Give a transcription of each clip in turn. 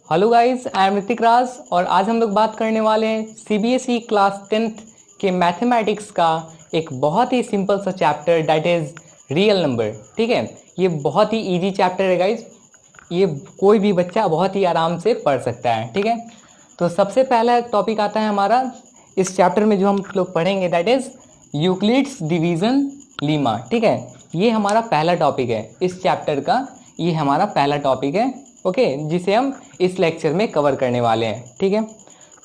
Hello guys, I am Hrithik Raj और आज हम लोग बात करने वाले हैं सीबीएसई क्लास 10th के मैथमेटिक्स का एक बहुत ही सिंपल सा chapter that is real number. ठीक है, ये बहुत ही इजी चैप्टर है गाइस। ये कोई भी बच्चा बहुत ही आराम से पढ़ सकता है। ठीक है, तो सबसे पहला टॉपिक आता है हमारा इस चैप्टर में जो हम लोग पढ़ेंगे that is Euclid's division Lima. ठीक है, ये हमारा पहला टॉपिक है इस चैप्टर का। ये हमारा पहला टॉपिक है ओके, जिसे हम इस लेक्चर में कवर करने वाले हैं। ठीक है,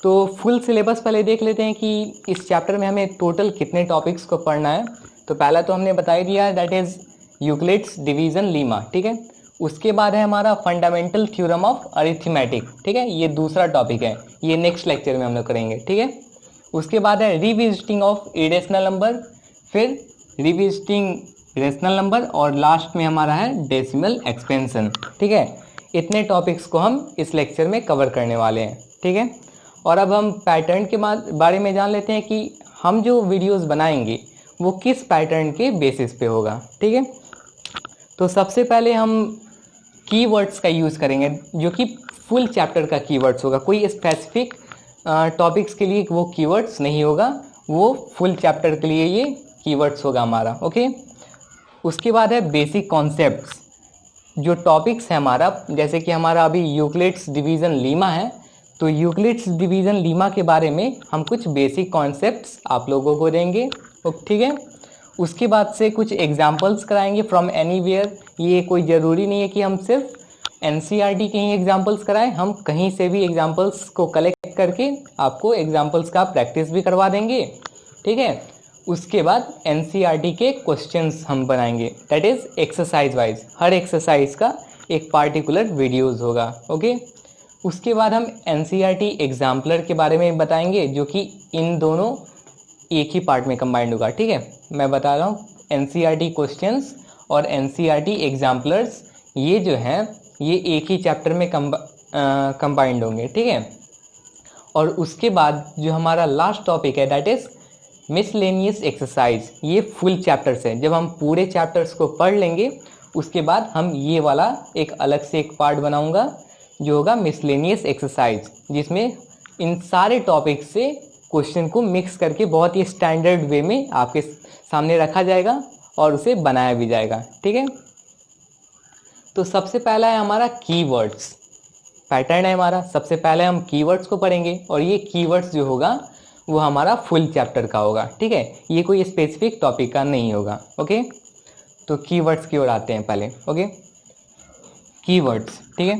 तो फुल सिलेबस पहले देख लेते हैं कि इस चैप्टर में हमें टोटल कितने टॉपिक्स को पढ़ना है। तो पहला तो हमने बता ही दिया है that is Euclid's division Lima. ठीक है, उसके बाद है हमारा फंडामेंटल थ्योरम ऑफ अरिथमेटिक। ठीक है, ये दूसरा टॉपिक है, ये नेक्स्ट लेक्चर में हम लोग करेंगे। ठीक है, उसके बाद है रिविजिटिंग ऑफ इरेशनल नंबर, फिर रिविजिटिंग रेशनल नंबर और लास्ट में हमारा है डेसिमल एक्सपेंशन। ठीक है, इतने टॉपिक्स को हम इस लेक्चर में कवर करने वाले हैं। ठीक है, और अब हम पैटर्न के बारे में जान लेते हैं कि हम जो वीडियोस बनाएंगे वो किस पैटर्न के बेसिस पे होगा। ठीक है, तो सबसे पहले हम कीवर्ड्स का यूज़ करेंगे जो कि फुल चैप्टर का कीवर्ड्स होगा। कोई स्पेसिफिक टॉपिक्स के लिए वो कीवर्ड्स नहीं होगा, वो फुल चैप्टर के लिए ये कीवर्ड्स होगा हमारा। ओके, उसके बाद है बेसिक कॉन्सेप्ट्स। जो टॉपिक्स है हमारा, जैसे कि हमारा अभी यूक्लिड्स डिवीज़न लीमा है, तो यूक्लिड्स डिवीज़न लीमा के बारे में हम कुछ बेसिक कॉन्सेप्ट्स आप लोगों को देंगे। ठीक है, उसके बाद से कुछ एग्जांपल्स कराएंगे फ्रॉम एनीवेयर। ये कोई ज़रूरी नहीं है कि हम सिर्फ एनसीईआरटी के ही एग्जांपल्स कराएं, हम कहीं से भी एग्जांपल्स को कलेक्ट करके आपको एग्जांपल्स का प्रैक्टिस भी करवा देंगे। ठीक है, उसके बाद एनसीईआरटी के क्वेश्चंस हम बनाएंगे that is exercise wise. Her exercise का एक पार्टिकुलर वीडियोस होगा। ओके, उसके बाद हम एनसीईआरटी एग्जाम्पलर के बारे में बताएंगे जो कि इन दोनों एक ही पार्ट में कंबाइंड होगा। ठीक है, मैं बता रहा हूँ एनसीईआरटी क्वेश्चंस और एनसीईआरटी एग्जाम्पलर्स ये जो हैं ये एक ही चैप्टर में कंबाइंड होंगे। ठीक है, और उसके बाद जो हमारा लास्ट टॉपिक है दैट इज़ मिसलेनियस एक्सरसाइज। ये फुल चैप्टर्स हैं। जब हम पूरे चैप्टर्स को पढ़ लेंगे उसके बाद हम ये वाला एक अलग से एक पार्ट बनाऊंगा जो होगा मिसलेनियस एक्सरसाइज, जिसमें इन सारे टॉपिक से क्वेश्चन को मिक्स करके बहुत ही स्टैंडर्ड वे में आपके सामने रखा जाएगा और उसे बनाया भी जाएगा। ठीक है, तो सबसे पहला है हमारा कीवर्ड्स। पैटर्न है हमारा, सबसे पहले हम कीवर्ड्स को पढ़ेंगे और ये कीवर्ड्स जो होगा वो हमारा फुल चैप्टर का होगा। ठीक है, ये कोई स्पेसिफिक टॉपिक का नहीं होगा। ओके, तो कीवर्ड्स की ओर आते हैं पहले। Okay, keywords. ठीक है,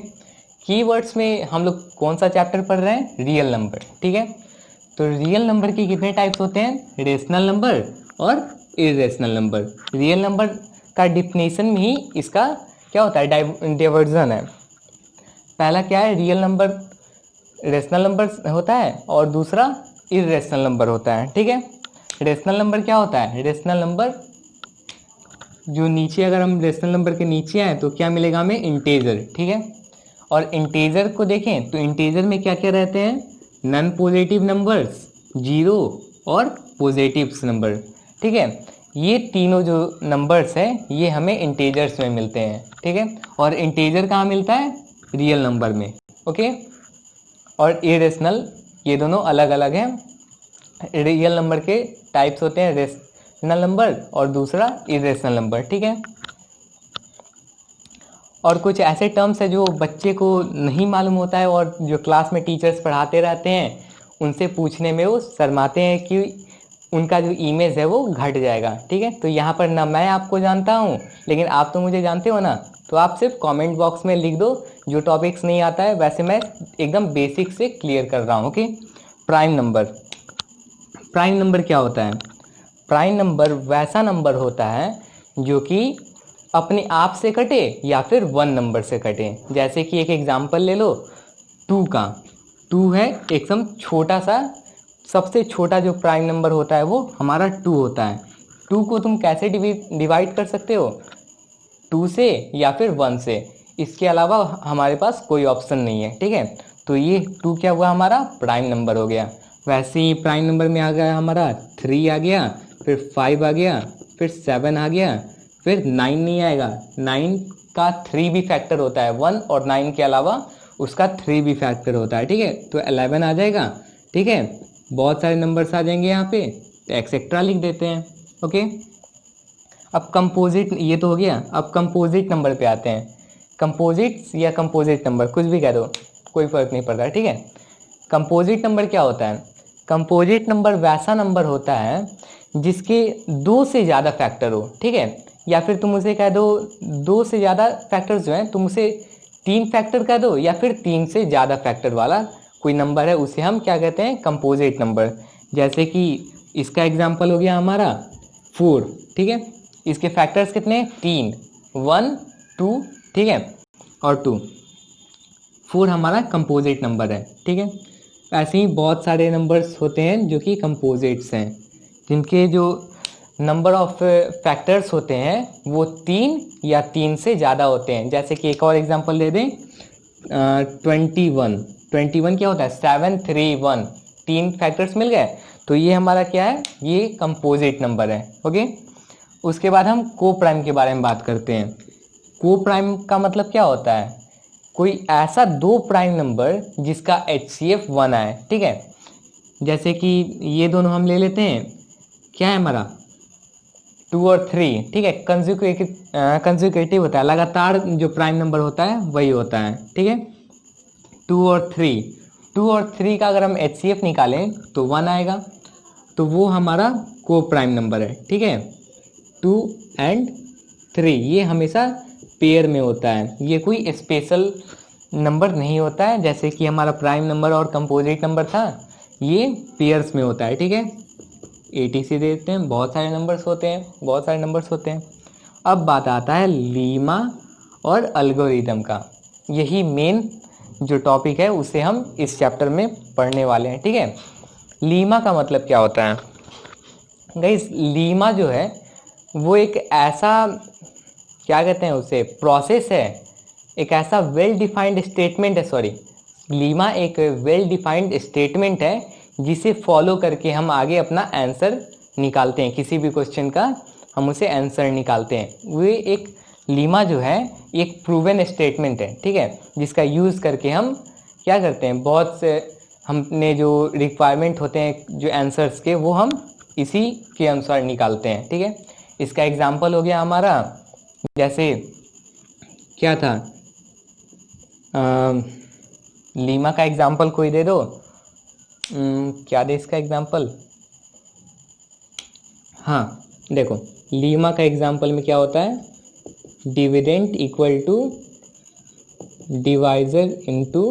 कीवर्ड्स में हम लोग कौन सा चैप्टर पढ़ रहे हैं? Real number. ठीक है, तो रियल नंबर के कितने टाइप्स होते हैं? रेशनल नंबर और इरेशनल नंबर। रियल नंबर का डिफिनेशन में ही इसका क्या होता है? डाइवर्जन है। पहला क्या है? रियल नंबर रेशनल नंबर होता है और दूसरा इरेशनल नंबर होता है। ठीक है, रेशनल नंबर क्या होता है? रेशनल नंबर जो नीचे, अगर हम रेशनल नंबर के नीचे आए तो क्या मिलेगा हमें? इंटीजर। ठीक है, और इंटीजर को देखें तो इंटीजर में क्या क्या रहते हैं? नॉन पॉजिटिव नंबर्स, जीरो और पॉजिटिव नंबर। ठीक है, ये तीनों जो नंबर्स हैं ये हमें इंटीजर्स में मिलते हैं। ठीक है, और इंटीजर कहाँ मिलता है? रियल नंबर में। ओके, और इरेशनल, ये दोनों अलग अलग हैं। रियल नंबर के टाइप्स होते हैं रेशनल नंबर और दूसरा इरेशनल नंबर। ठीक है, और कुछ ऐसे टर्म्स है जो बच्चे को नहीं मालूम होता है और जो क्लास में टीचर्स पढ़ाते रहते हैं उनसे पूछने में वो शर्माते हैं कि उनका जो इमेज है वो घट जाएगा। ठीक है, तो यहाँ पर ना मैं आपको जानता हूँ लेकिन आप तो मुझे जानते हो ना, तो आप सिर्फ कमेंट बॉक्स में लिख दो जो टॉपिक्स नहीं आता है। वैसे मैं एकदम बेसिक से क्लियर कर रहा हूँ। Okay, prime number. Prime number क्या होता है? प्राइम नंबर वैसा नंबर होता है जो कि अपने आप से कटे या फिर वन नंबर से कटे। जैसे कि एक एग्जांपल ले लो, टू का। टू है एकदम छोटा सा, सबसे छोटा जो प्राइम नंबर होता है वो हमारा टू होता है। टू को तुम कैसे डिवाइड कर सकते हो? टू से या फिर वन से, इसके अलावा हमारे पास कोई ऑप्शन नहीं है। ठीक है, तो ये टू क्या हुआ? हमारा प्राइम नंबर हो गया। वैसे ही प्राइम नंबर में आ गया हमारा थ्री आ गया, फिर फाइव आ गया, फिर सेवन आ गया, फिर नाइन नहीं आएगा। नाइन का थ्री भी फैक्टर होता है, वन और नाइन के अलावा उसका 3 भी फैक्टर होता है, ठीक है। तो 11 आ जाएगा, ठीक है। बहुत सारे नंबर्स आ जाएंगे यहाँ पे, तो एक्सेट्रा लिख देते हैं, ओके। अब कंपोजिट, ये तो हो गया। अब कंपोजिट नंबर पे आते हैं। कंपोजिट्स या कंपोजिट नंबर कुछ भी कह दो, कोई फ़र्क नहीं पड़ता, ठीक है। कंपोजिट नंबर क्या होता है? कंपोजिट नंबर वैसा नंबर होता है जिसके 2 से ज़्यादा फैक्टर हो, ठीक है। या फिर तुम उसे कह दो 2 से ज़्यादा फैक्टर्स जो हैं, तुम उसे 3 फैक्टर कह दो, या फिर 3 से ज़्यादा फैक्टर वाला कोई नंबर है, उसे हम क्या कहते हैं? Composite number. जैसे कि इसका एग्जाम्पल हो गया हमारा 4, ठीक है। इसके फैक्टर्स कितने? 3, 1, 2, ठीक है, और 2। 4 हमारा कंपोजिट नंबर है, ठीक है। ऐसे ही बहुत सारे नंबर्स होते हैं जो कि कंपोजिट्स हैं, जिनके जो नंबर ऑफ फैक्टर्स होते हैं वो 3 या 3 से ज़्यादा होते हैं। जैसे कि एक और एग्जांपल ले दें, 21। 21 क्या होता है? 7, 3, 1, 3 फैक्टर्स मिल गए, तो ये हमारा क्या है? ये कंपोजिट नंबर है, ओके। उसके बाद हम को प्राइम के बारे में बात करते हैं। को प्राइम का मतलब क्या होता है? कोई ऐसा 2 प्राइम नंबर जिसका HCF 1 आए, ठीक है। जैसे कि ये दोनों हम ले लेते हैं, क्या है हमारा? 2 और 3, ठीक है। कंसेक्यूटिव होता है, लगातार जो प्राइम नंबर होता है वही होता है, ठीक है। 2 और 3, 2 और 3 का अगर हम HCF निकालें तो 1 आएगा, तो वो हमारा को प्राइम नंबर है, ठीक है। 2 एंड 3 ये हमेशा पेयर में होता है, ये कोई स्पेशल नंबर नहीं होता है। जैसे कि हमारा प्राइम नंबर और कंपोजिट नंबर था, ये पेयर्स में होता है, ठीक है। ATC देते हैं, बहुत सारे नंबर्स होते हैं, बहुत सारे नंबर्स होते हैं। अब बात आता है लीमा और एल्गोरिदम का। यही मेन जो टॉपिक है उसे हम इस चैप्टर में पढ़ने वाले हैं, ठीक है। लीमा का मतलब क्या होता है? गाइस, लीमा जो है वो एक ऐसा, क्या कहते हैं उसे, प्रोसेस है, एक ऐसा वेल डिफाइंड स्टेटमेंट है, सॉरी, लीमा एक वेल डिफाइंड स्टेटमेंट है जिसे फॉलो करके हम आगे अपना आंसर निकालते हैं। किसी भी क्वेश्चन का हम उसे आंसर निकालते हैं। वो एक लीमा जो है एक प्रूवन स्टेटमेंट है, ठीक है, जिसका यूज़ करके हम क्या करते हैं, बहुत से हमने जो रिक्वायरमेंट होते हैं जो आंसर्स के, वो हम इसी के अनुसार निकालते हैं, ठीक है। इसका एग्जाम्पल हो गया हमारा, जैसे क्या था, लीमा का एग्जाम्पल कोई दे दो। क्या दे इसका एग्जाम्पल? हाँ, देखो, लीमा का एग्जाम्पल में क्या होता है? Dividend equal to divisor into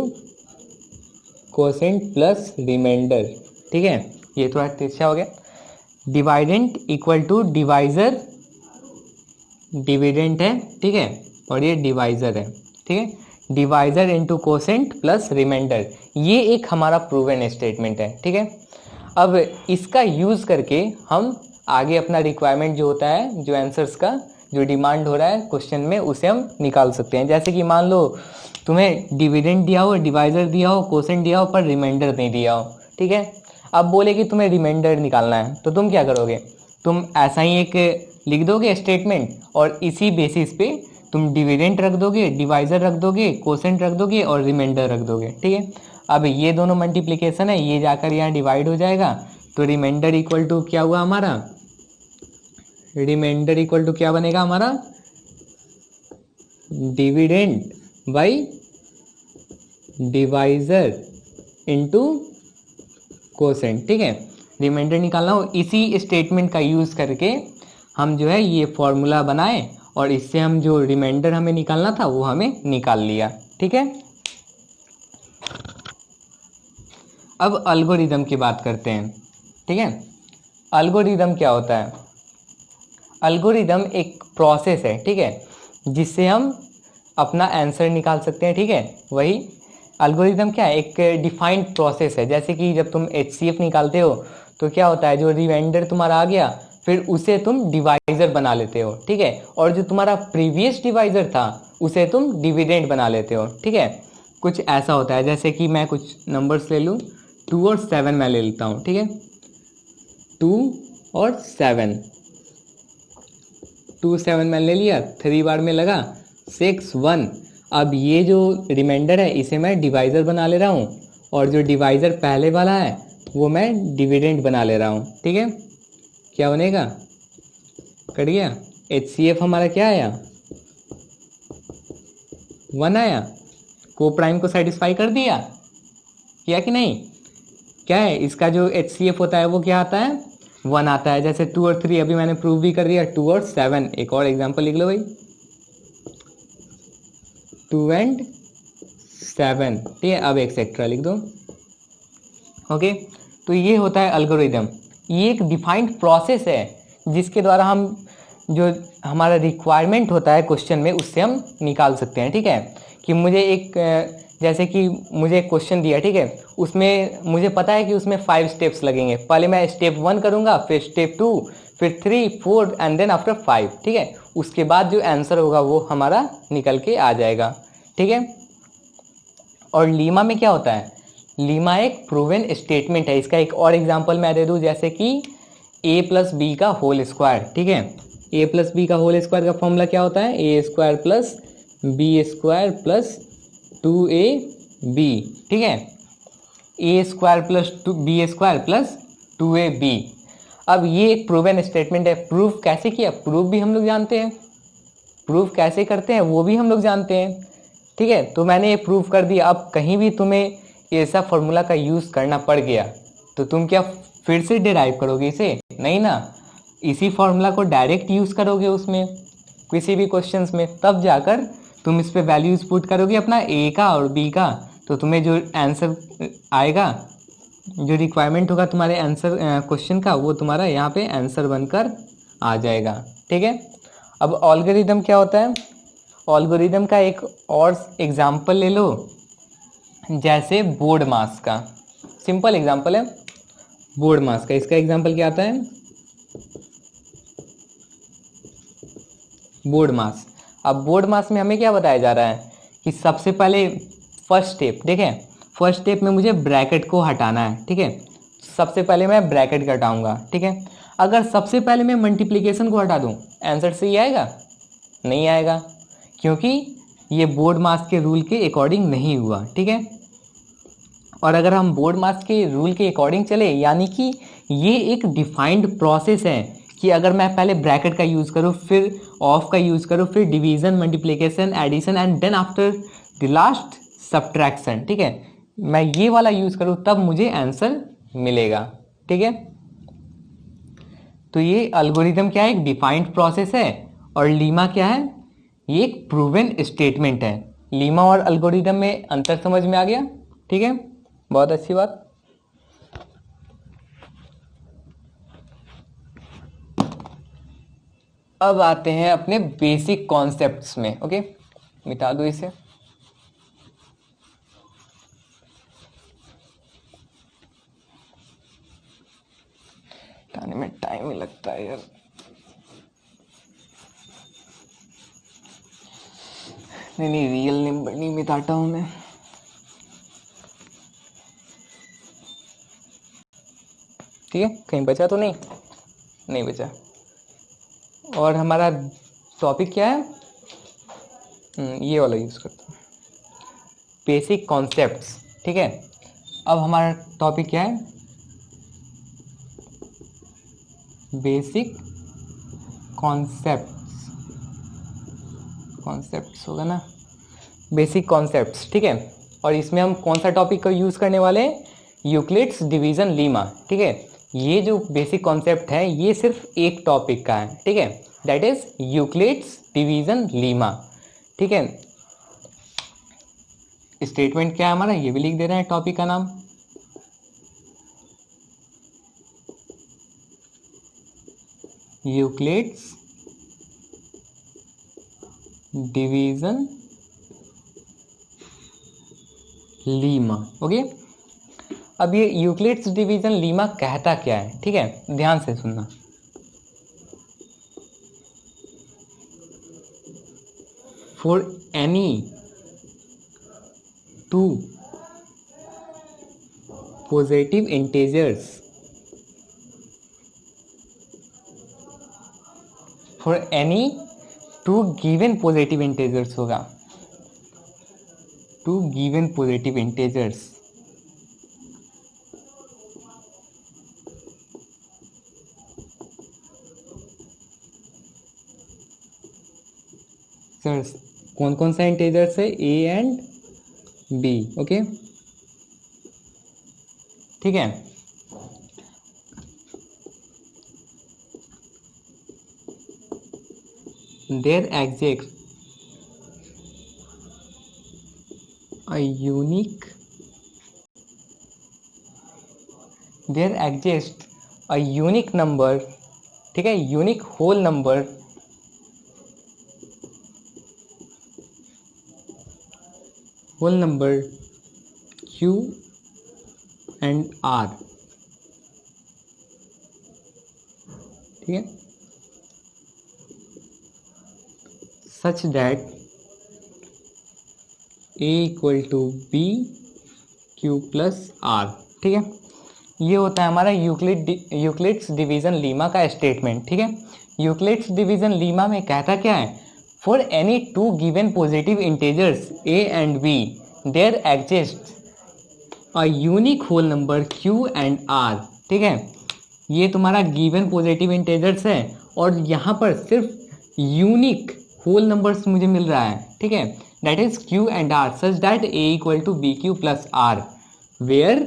quotient plus remainder, ठीक है। ये थोड़ा तिरछा हो गया। Dividend equal to divisor, dividend है, ठीक है, और ये डिवाइजर है, ठीक है। Divisor into quotient plus remainder, ये एक हमारा प्रूवन स्टेटमेंट है, ठीक है। अब इसका यूज़ करके हम आगे अपना रिक्वायरमेंट जो होता है, जो आंसर्स का जो डिमांड हो रहा है क्वेश्चन में, उसे हम निकाल सकते हैं। जैसे कि मान लो तुम्हें डिविडेंड दिया हो, डिवाइजर दिया हो, कोसेंट दिया हो, पर रिमाइंडर नहीं दिया हो, ठीक है। अब बोले कि तुम्हें रिमाइंडर निकालना है, तो तुम क्या करोगे? तुम ऐसा ही एक लिख दोगे स्टेटमेंट, और इसी बेसिस पे तुम डिविडेंड रख दोगे, डिवाइजर रख दोगे, कोसेंट रख दोगे और रिमाइंडर रख दोगे, ठीक है। अब ये दोनों मल्टीप्लिकेशन है, ये जाकर यहाँ डिवाइड हो जाएगा, तो रिमाइंडर इक्वल टू क्या हुआ हमारा? रिमाइंडर इक्वल टू क्या बनेगा हमारा? Dividend by divisor into quotient, ठीक है। रिमाइंडर निकालना हो, इसी स्टेटमेंट का यूज़ करके हम जो है ये फॉर्मूला बनाए, और इससे हम जो रिमाइंडर हमें निकालना था वो हमें निकाल लिया, ठीक है। अब एल्गोरिदम की बात करते हैं, ठीक है। एल्गोरिदम क्या होता है? एल्गोरिदम एक प्रोसेस है, ठीक है, जिससे हम अपना आंसर निकाल सकते हैं, ठीक है। वही एल्गोरिदम क्या है? एक डिफाइंड प्रोसेस है। जैसे कि जब तुम HCF निकालते हो तो क्या होता है, जो रिमाइंडर तुम्हारा आ गया, फिर उसे तुम डिवाइजर बना लेते हो, ठीक है, और जो तुम्हारा प्रीवियस डिवाइजर था उसे तुम डिविडेंड बना लेते हो, ठीक है। कुछ ऐसा होता है, जैसे कि मैं कुछ नंबर्स ले लूँ, 2 और 7 मैं ले लेता हूँ, ठीक है। 2 और 7, 2 7 मैंने ले लिया, 3 बार में लगा 6 1, अब ये जो रिमाइंडर है इसे मैं डिवाइज़र बना ले रहा हूँ, और जो डिवाइज़र पहले वाला है वो मैं डिविडेंड बना ले रहा हूँ। ठीक है, क्या बनेगा, कट गया। HCF हमारा क्या आया, 1 आया। को प्राइम को सेटिस्फाई कर दिया, किया कि नहीं। क्या है इसका जो HCF होता है वो क्या आता है, 1 आता है। जैसे 2 और 3 अभी मैंने प्रूव भी कर दिया, 2 और 7। एक और एग्जांपल लिख लो भाई, 2 एंड 7। ठीक है, अब एक्सेट्रा लिख दो। ओके, तो ये होता है एल्गोरिदम। ये एक डिफाइंड प्रोसेस है जिसके द्वारा हम जो हमारा रिक्वायरमेंट होता है क्वेश्चन में उससे हम निकाल सकते हैं। ठीक है, कि मुझे एक जैसे कि मुझे एक क्वेश्चन दिया, ठीक है, उसमें मुझे पता है कि उसमें 5 स्टेप्स लगेंगे। पहले मैं स्टेप 1 करूँगा, फिर स्टेप 2, फिर 3, 4 एंड देन आफ्टर 5। ठीक है, उसके बाद जो आंसर होगा वो हमारा निकल के आ जाएगा। ठीक है, और लीमा में क्या होता है, लीमा एक प्रूवन स्टेटमेंट है। इसका एक और एग्जांपल मैं दे दूं, जैसे कि a प्लस बी का होल स्क्वायर। ठीक है, a प्लस बी का होल स्क्वायर का फॉर्मूला क्या होता है, a square plus b square plus 2ab। ठीक है, a square plus b square plus 2ab। अब ये एक प्रूवन स्टेटमेंट है। प्रूफ कैसे किया, प्रूफ भी हम लोग जानते हैं, प्रूफ कैसे करते हैं वो भी हम लोग जानते हैं। ठीक है, तो मैंने ये प्रूफ कर दिया। अब कहीं भी तुम्हें ऐसा फॉर्मूला का यूज़ करना पड़ गया तो तुम क्या फिर से डिराइव करोगे इसे, नहीं ना। इसी फॉर्मूला को डायरेक्ट यूज़ करोगे उसमें किसी भी क्वेश्चंस में, तब जाकर तुम इस पे वैल्यूज पुट करोगे अपना ए का और बी का, तो तुम्हें जो आंसर आएगा, जो रिक्वायरमेंट होगा तुम्हारे आंसर क्वेश्चन का, वो तुम्हारा यहाँ पे आंसर बनकर आ जाएगा। ठीक है, अब एल्गोरिदम क्या होता है, एल्गोरिदम का एक और एग्जाम्पल ले लो, जैसे बोर्ड मास का। सिंपल एग्जाम्पल है बोर्ड मास का। इसका एग्जाम्पल क्या आता है, बोर्ड मास। अब बोर्ड मास में हमें क्या बताया जा रहा है कि सबसे पहले फर्स्ट स्टेप, ठीक है, फर्स्ट स्टेप में मुझे ब्रैकेट को हटाना है। ठीक है, सबसे पहले मैं ब्रैकेट को हटाऊंगा। ठीक है, अगर सबसे पहले मैं मल्टीप्लिकेशन को हटा दूं, आंसर सही आएगा, नहीं आएगा, क्योंकि ये बोर्ड मास के रूल के अकॉर्डिंग नहीं हुआ। ठीक है, और अगर हम बोर्ड मास के रूल के अकॉर्डिंग चले, यानी कि ये एक डिफाइंड प्रोसेस है कि अगर मैं पहले ब्रैकेट का यूज़ करूँ, फिर ऑफ का यूज़ करूँ, फिर division, multiplication, addition and then after the last subtraction. ठीक है, मैं ये वाला यूज़ करूँ तब मुझे आंसर मिलेगा। ठीक है, तो ये एल्गोरिदम क्या है, एक डिफाइंड प्रोसेस है, और लीमा क्या है, ये एक प्रूवन स्टेटमेंट है। लीमा और एल्गोरिदम में अंतर समझ में आ गया। ठीक है, बहुत अच्छी बात। अब आते हैं अपने बेसिक कॉन्सेप्ट्स में। ओके, मिटा दो इसे। मिटाने में टाइम ही लगता है यार। नहीं, रियल नंबर नहीं मिटाता हूं मैं। ठीक है, कहीं बचा तो नहीं, नहीं बचा। और हमारा टॉपिक क्या है, ये वाला यूज़ करता हूँ, बेसिक कॉन्सेप्ट्स। ठीक है, अब हमारा टॉपिक क्या है, बेसिक कॉन्सेप्ट्स। कॉन्सेप्ट्स होगा ना, बेसिक कॉन्सेप्ट्स। ठीक है, और इसमें हम कौन सा टॉपिक का यूज़ करने वाले हैं, यूक्लिड्स डिवीज़न लीमा। ठीक है, ये जो बेसिक कॉन्सेप्ट है ये सिर्फ एक टॉपिक का है। ठीक है, that is Euclid's division Lima. ठीक है, स्टेटमेंट क्या है हमारा, ये भी लिख दे रहे हैं टॉपिक का नाम। Euclid's division Lima. ओके, अब ये यूक्लिड्स डिवीज़न लीमा कहता क्या है, ठीक है, ध्यान से सुनना। For any two positive integers, for any two given positive integers होगा, two given positive integers. Sir कौन कौन सा इंटीजर्स है? A and B. ओके, ठीक है। There exist a unique number, ठीक है, unique whole number Q and R, ठीक है, such that A equal to B Q plus R, ठीक है। ये होता है हमारा यूक्लिड्स डिवीजन लीमा का स्टेटमेंट, ठीक है। यूक्लिड्स डिवीजन लीमा में कहता क्या है? For any two given positive integers A and B there exist a unique whole number Q and R, ठीक है। ये तुम्हारा गिवन पॉजिटिव इंटीजर्स है और यहाँ पर सिर्फ यूनिक होल नंबर्स मुझे मिल रहा है, ठीक है, that is Q and R such that A equal to BQ plus R where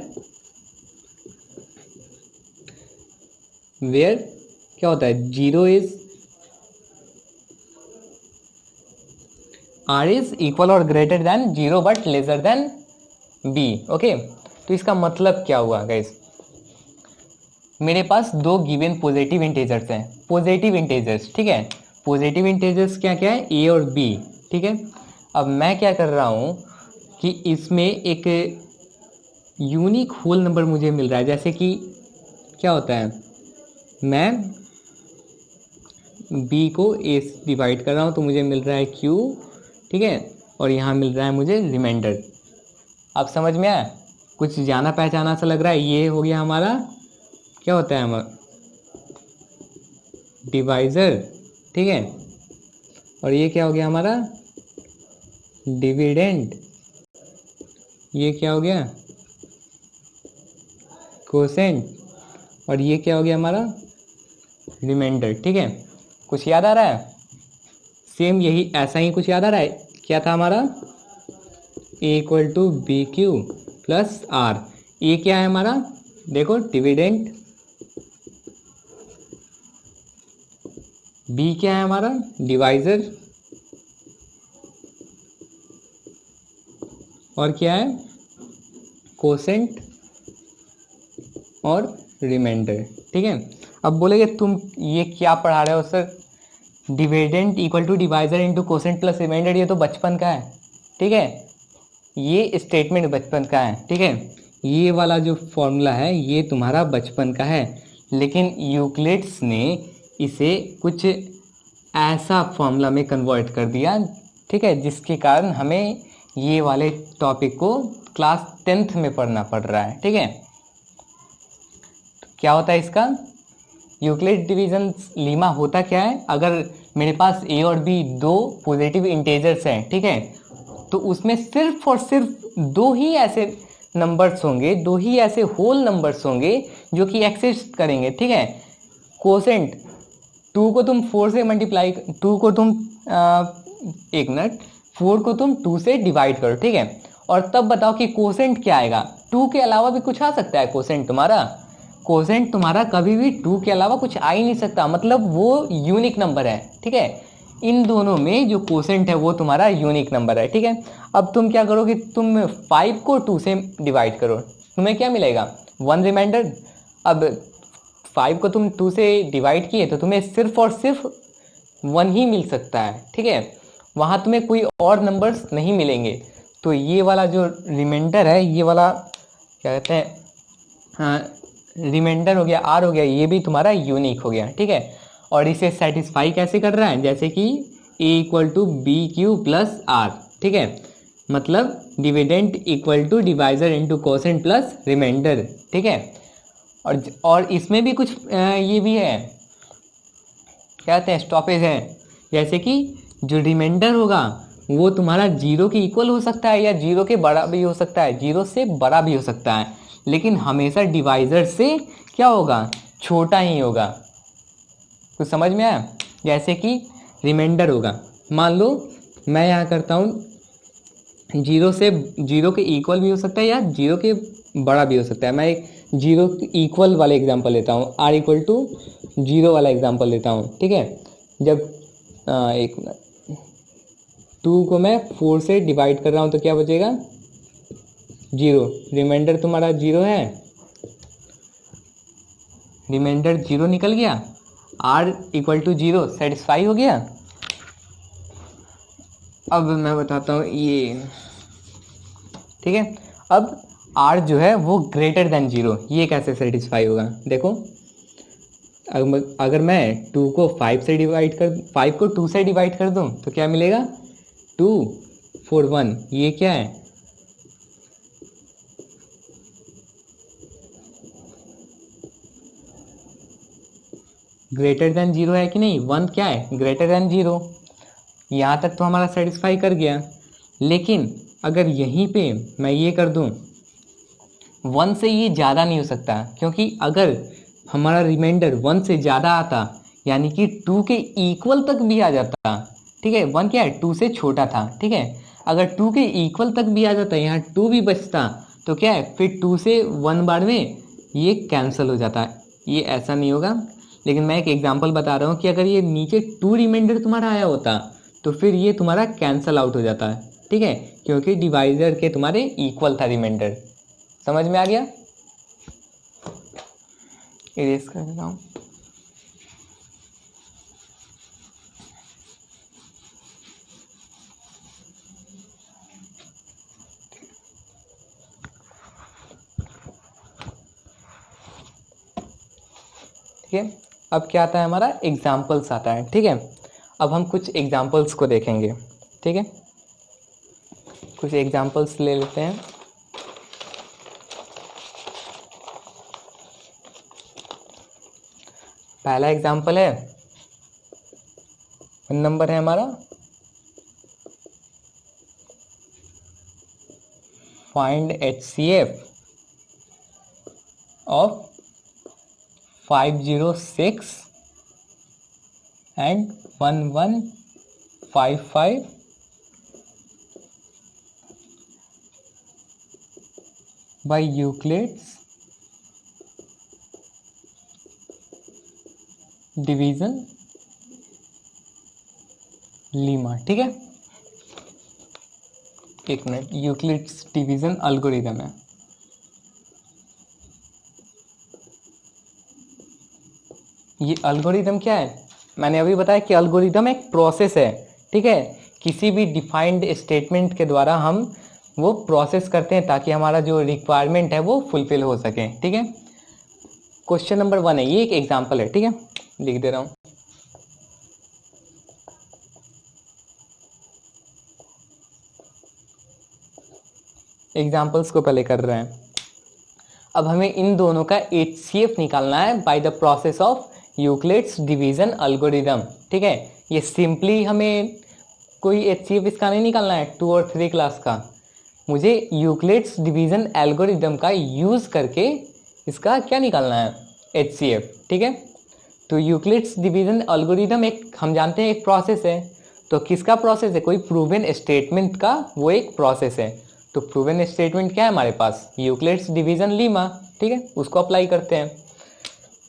क्या होता है? 0 इज R इज इक्वल और greater than 0 but lesser than B। Okay, तो इसका मतलब क्या हुआ गाइस? मेरे पास दो गिवन पॉजिटिव इंटीजर्स हैं, पॉजिटिव इंटीजर्स, ठीक है। पॉजिटिव इंटीजर्स क्या क्या है? A और B, ठीक है। अब मैं क्या कर रहा हूँ कि इसमें एक यूनिक होल नंबर मुझे मिल रहा है, जैसे कि क्या होता है, मैं B को A से डिवाइड कर रहा हूँ तो मुझे मिल रहा है Q, ठीक है, और यहाँ मिल रहा है मुझे रिमाइंडर। अब समझ में आया? कुछ जाना पहचाना सा लग रहा है। ये हो गया हमारा, क्या होता है हमारा डिवाइज़र, ठीक है, और ये क्या हो गया हमारा डिविडेंड, ये क्या हो गया कोसेंट, और ये क्या हो गया हमारा रिमाइंडर, ठीक है। कुछ याद आ रहा है? सेम यही ऐसा ही कुछ याद आ रहा है? क्या था हमारा? A equal to B Q plus R. ये क्या है हमारा? देखो डिविडेंड, B क्या है हमारा? डिवाइजर, और क्या है कोसेंट और रिमाइंडर, ठीक है। अब बोलेगे तुम ये क्या पढ़ा रहे हो सर? Dividend equal to divisor into quotient plus remainder, ये तो बचपन का है, ठीक है, ये स्टेटमेंट बचपन का है, ठीक है। ये वाला जो फॉर्मूला है ये तुम्हारा बचपन का है, लेकिन यूक्लिड्स ने इसे कुछ ऐसा फॉर्मूला में कन्वर्ट कर दिया, ठीक है, जिसके कारण हमें ये वाले टॉपिक को क्लास 10th में पढ़ना पड़ रहा है, ठीक है। क्या होता है इसका? यूक्लिड डिवीजन लीमा होता क्या है? अगर मेरे पास A और B दो पॉजिटिव इंटीजर्स हैं, ठीक है, तो उसमें सिर्फ और सिर्फ दो ही ऐसे नंबर्स होंगे, दो ही ऐसे होल नंबर्स होंगे जो कि एक्सिस्ट करेंगे, ठीक है। कोसेंट 2 को तुम 4 से मल्टीप्लाई, 2 को तुम एक मिनट 4 को तुम 2 से डिवाइड करो, ठीक है, और तब बताओ कि कोसेंट क्या आएगा। 2 के अलावा भी कुछ आ सकता है कोसेंट तुम्हारा? कोसेंट तुम्हारा कभी भी 2 के अलावा कुछ आ ही नहीं सकता, मतलब वो यूनिक नंबर है, ठीक है। इन दोनों में जो कोसेंट है वो तुम्हारा यूनिक नंबर है, ठीक है। अब तुम क्या करो कि तुम 5 को 2 से डिवाइड करो, तुम्हें क्या मिलेगा? 1 रिमाइंडर। अब 5 को तुम 2 से डिवाइड किए तो तुम्हें सिर्फ और सिर्फ 1 ही मिल सकता है, ठीक है, वहाँ तुम्हें कोई और नंबर्स नहीं मिलेंगे। तो ये वाला जो रिमाइंडर है, ये वाला क्या कहते हैं, रिमाइंडर हो गया, आर हो गया, ये भी तुम्हारा यूनिक हो गया, ठीक है। और इसे सेटिस्फाई कैसे कर रहा है? जैसे कि A equal to B Q plus are, ठीक है, मतलब dividend equal to divisor into quotient plus remainder, ठीक है। और इसमें भी कुछ ये भी है, क्या कहते हैं, स्टॉपेज है, जैसे कि जो रिमाइंडर होगा वो तुम्हारा जीरो के इक्वल हो सकता है या जीरो के बड़ा भी हो सकता है, जीरो से बड़ा भी हो सकता है, लेकिन हमेशा डिवाइजर से क्या होगा, छोटा ही होगा। कुछ समझ में आया? जैसे कि रिमाइंडर होगा, मान लो मैं यहाँ करता हूँ, जीरो से जीरो के इक्वल भी हो सकता है या जीरो के बड़ा भी हो सकता है। मैं एक जीरो इक्वल वाले एग्जांपल लेता हूँ, आर इक्वल टू जीरो वाला एग्जांपल लेता हूँ, ठीक है। जब एक मिनट, 2 को मैं 4 से डिवाइड कर रहा हूँ तो क्या बचेगा, जीरो। रिमाइंडर तुम्हारा जीरो है, रिमाइंडर जीरो निकल गया, R equal to zero satisfy हो गया। अब मैं बताता हूँ ये, ठीक है। अब आर जो है वो ग्रेटर देन जीरो, ये कैसे सेटिस्फाई होगा, देखो। अगर मैं 2 को 5 से डिवाइड कर, 5 को 2 से डिवाइड कर दूं तो क्या मिलेगा, 2 4 1, ये क्या है, ग्रेटर देन जीरो है कि नहीं, 1 क्या है, ग्रेटर देन जीरो। यहाँ तक तो हमारा सेटिस्फाई कर गया, लेकिन अगर यहीं पे मैं ये कर दूं, 1 से ये ज़्यादा नहीं हो सकता, क्योंकि अगर हमारा रिमाइंडर 1 से ज़्यादा आता यानी कि 2 के इक्वल तक भी आ जाता, ठीक है। 1 क्या है, 2 से छोटा था, ठीक है। अगर 2 के इक्वल तक भी आ जाता, यहाँ 2 भी बचता, तो क्या है, फिर 2 से 1 बार में ये कैंसिल हो जाता है, ये ऐसा नहीं होगा। लेकिन मैं एक एग्जांपल बता रहा हूँ कि अगर ये नीचे 2 रिमाइंडर तुम्हारा आया होता तो फिर ये तुम्हारा कैंसिल आउट हो जाता है, ठीक है, क्योंकि डिवाइजर के तुम्हारे इक्वल था रिमाइंडर। समझ में आ गया? इरेज कर देता हूँ। ठीक है, अब क्या आता है, हमारा एग्जाम्पल्स आता है, ठीक है। अब हम कुछ एग्जाम्पल्स को देखेंगे, ठीक है। कुछ एग्जाम्पल्स ले लेते हैं। पहला एग्जाम्पल है, 1 नंबर है हमारा, find HCF of 506 and 1155 by Euclid's division Lima, ठीक है। एक मिनट, यूक्लिड्स डिवीजन एल्गोरिदम है। ये एल्गोरिदम क्या है, मैंने अभी बताया कि एल्गोरिदम एक प्रोसेस है, ठीक है। किसी भी डिफाइंड स्टेटमेंट के द्वारा हम वो प्रोसेस करते हैं ताकि हमारा जो रिक्वायरमेंट है वो फुलफिल हो सके, ठीक है। क्वेश्चन नंबर 1 है, ये एक एग्जांपल है, ठीक है, लिख दे रहा हूँ। एग्जाम्पल्स को पहले कर रहे हैं। अब हमें इन दोनों का HCF निकालना है by the process of Euclid's division algorithm, ठीक है। ये सिंपली हमें कोई HCF इसका नहीं निकालना है 2 और 3 क्लास का, मुझे यूक्लिड्स डिवीजन एल्गोरिदम का यूज़ करके इसका क्या निकालना है, HCF, ठीक है। तो यूक्लिड्स डिवीजन एल्गोरिदम एक, हम जानते हैं एक प्रोसेस है, तो किसका प्रोसेस है, कोई प्रूवन स्टेटमेंट का वो एक प्रोसेस है। तो प्रूवन स्टेटमेंट क्या है हमारे पास, यूक्लिड्स डिवीजन लीमा, ठीक है, उसको अप्लाई करते हैं।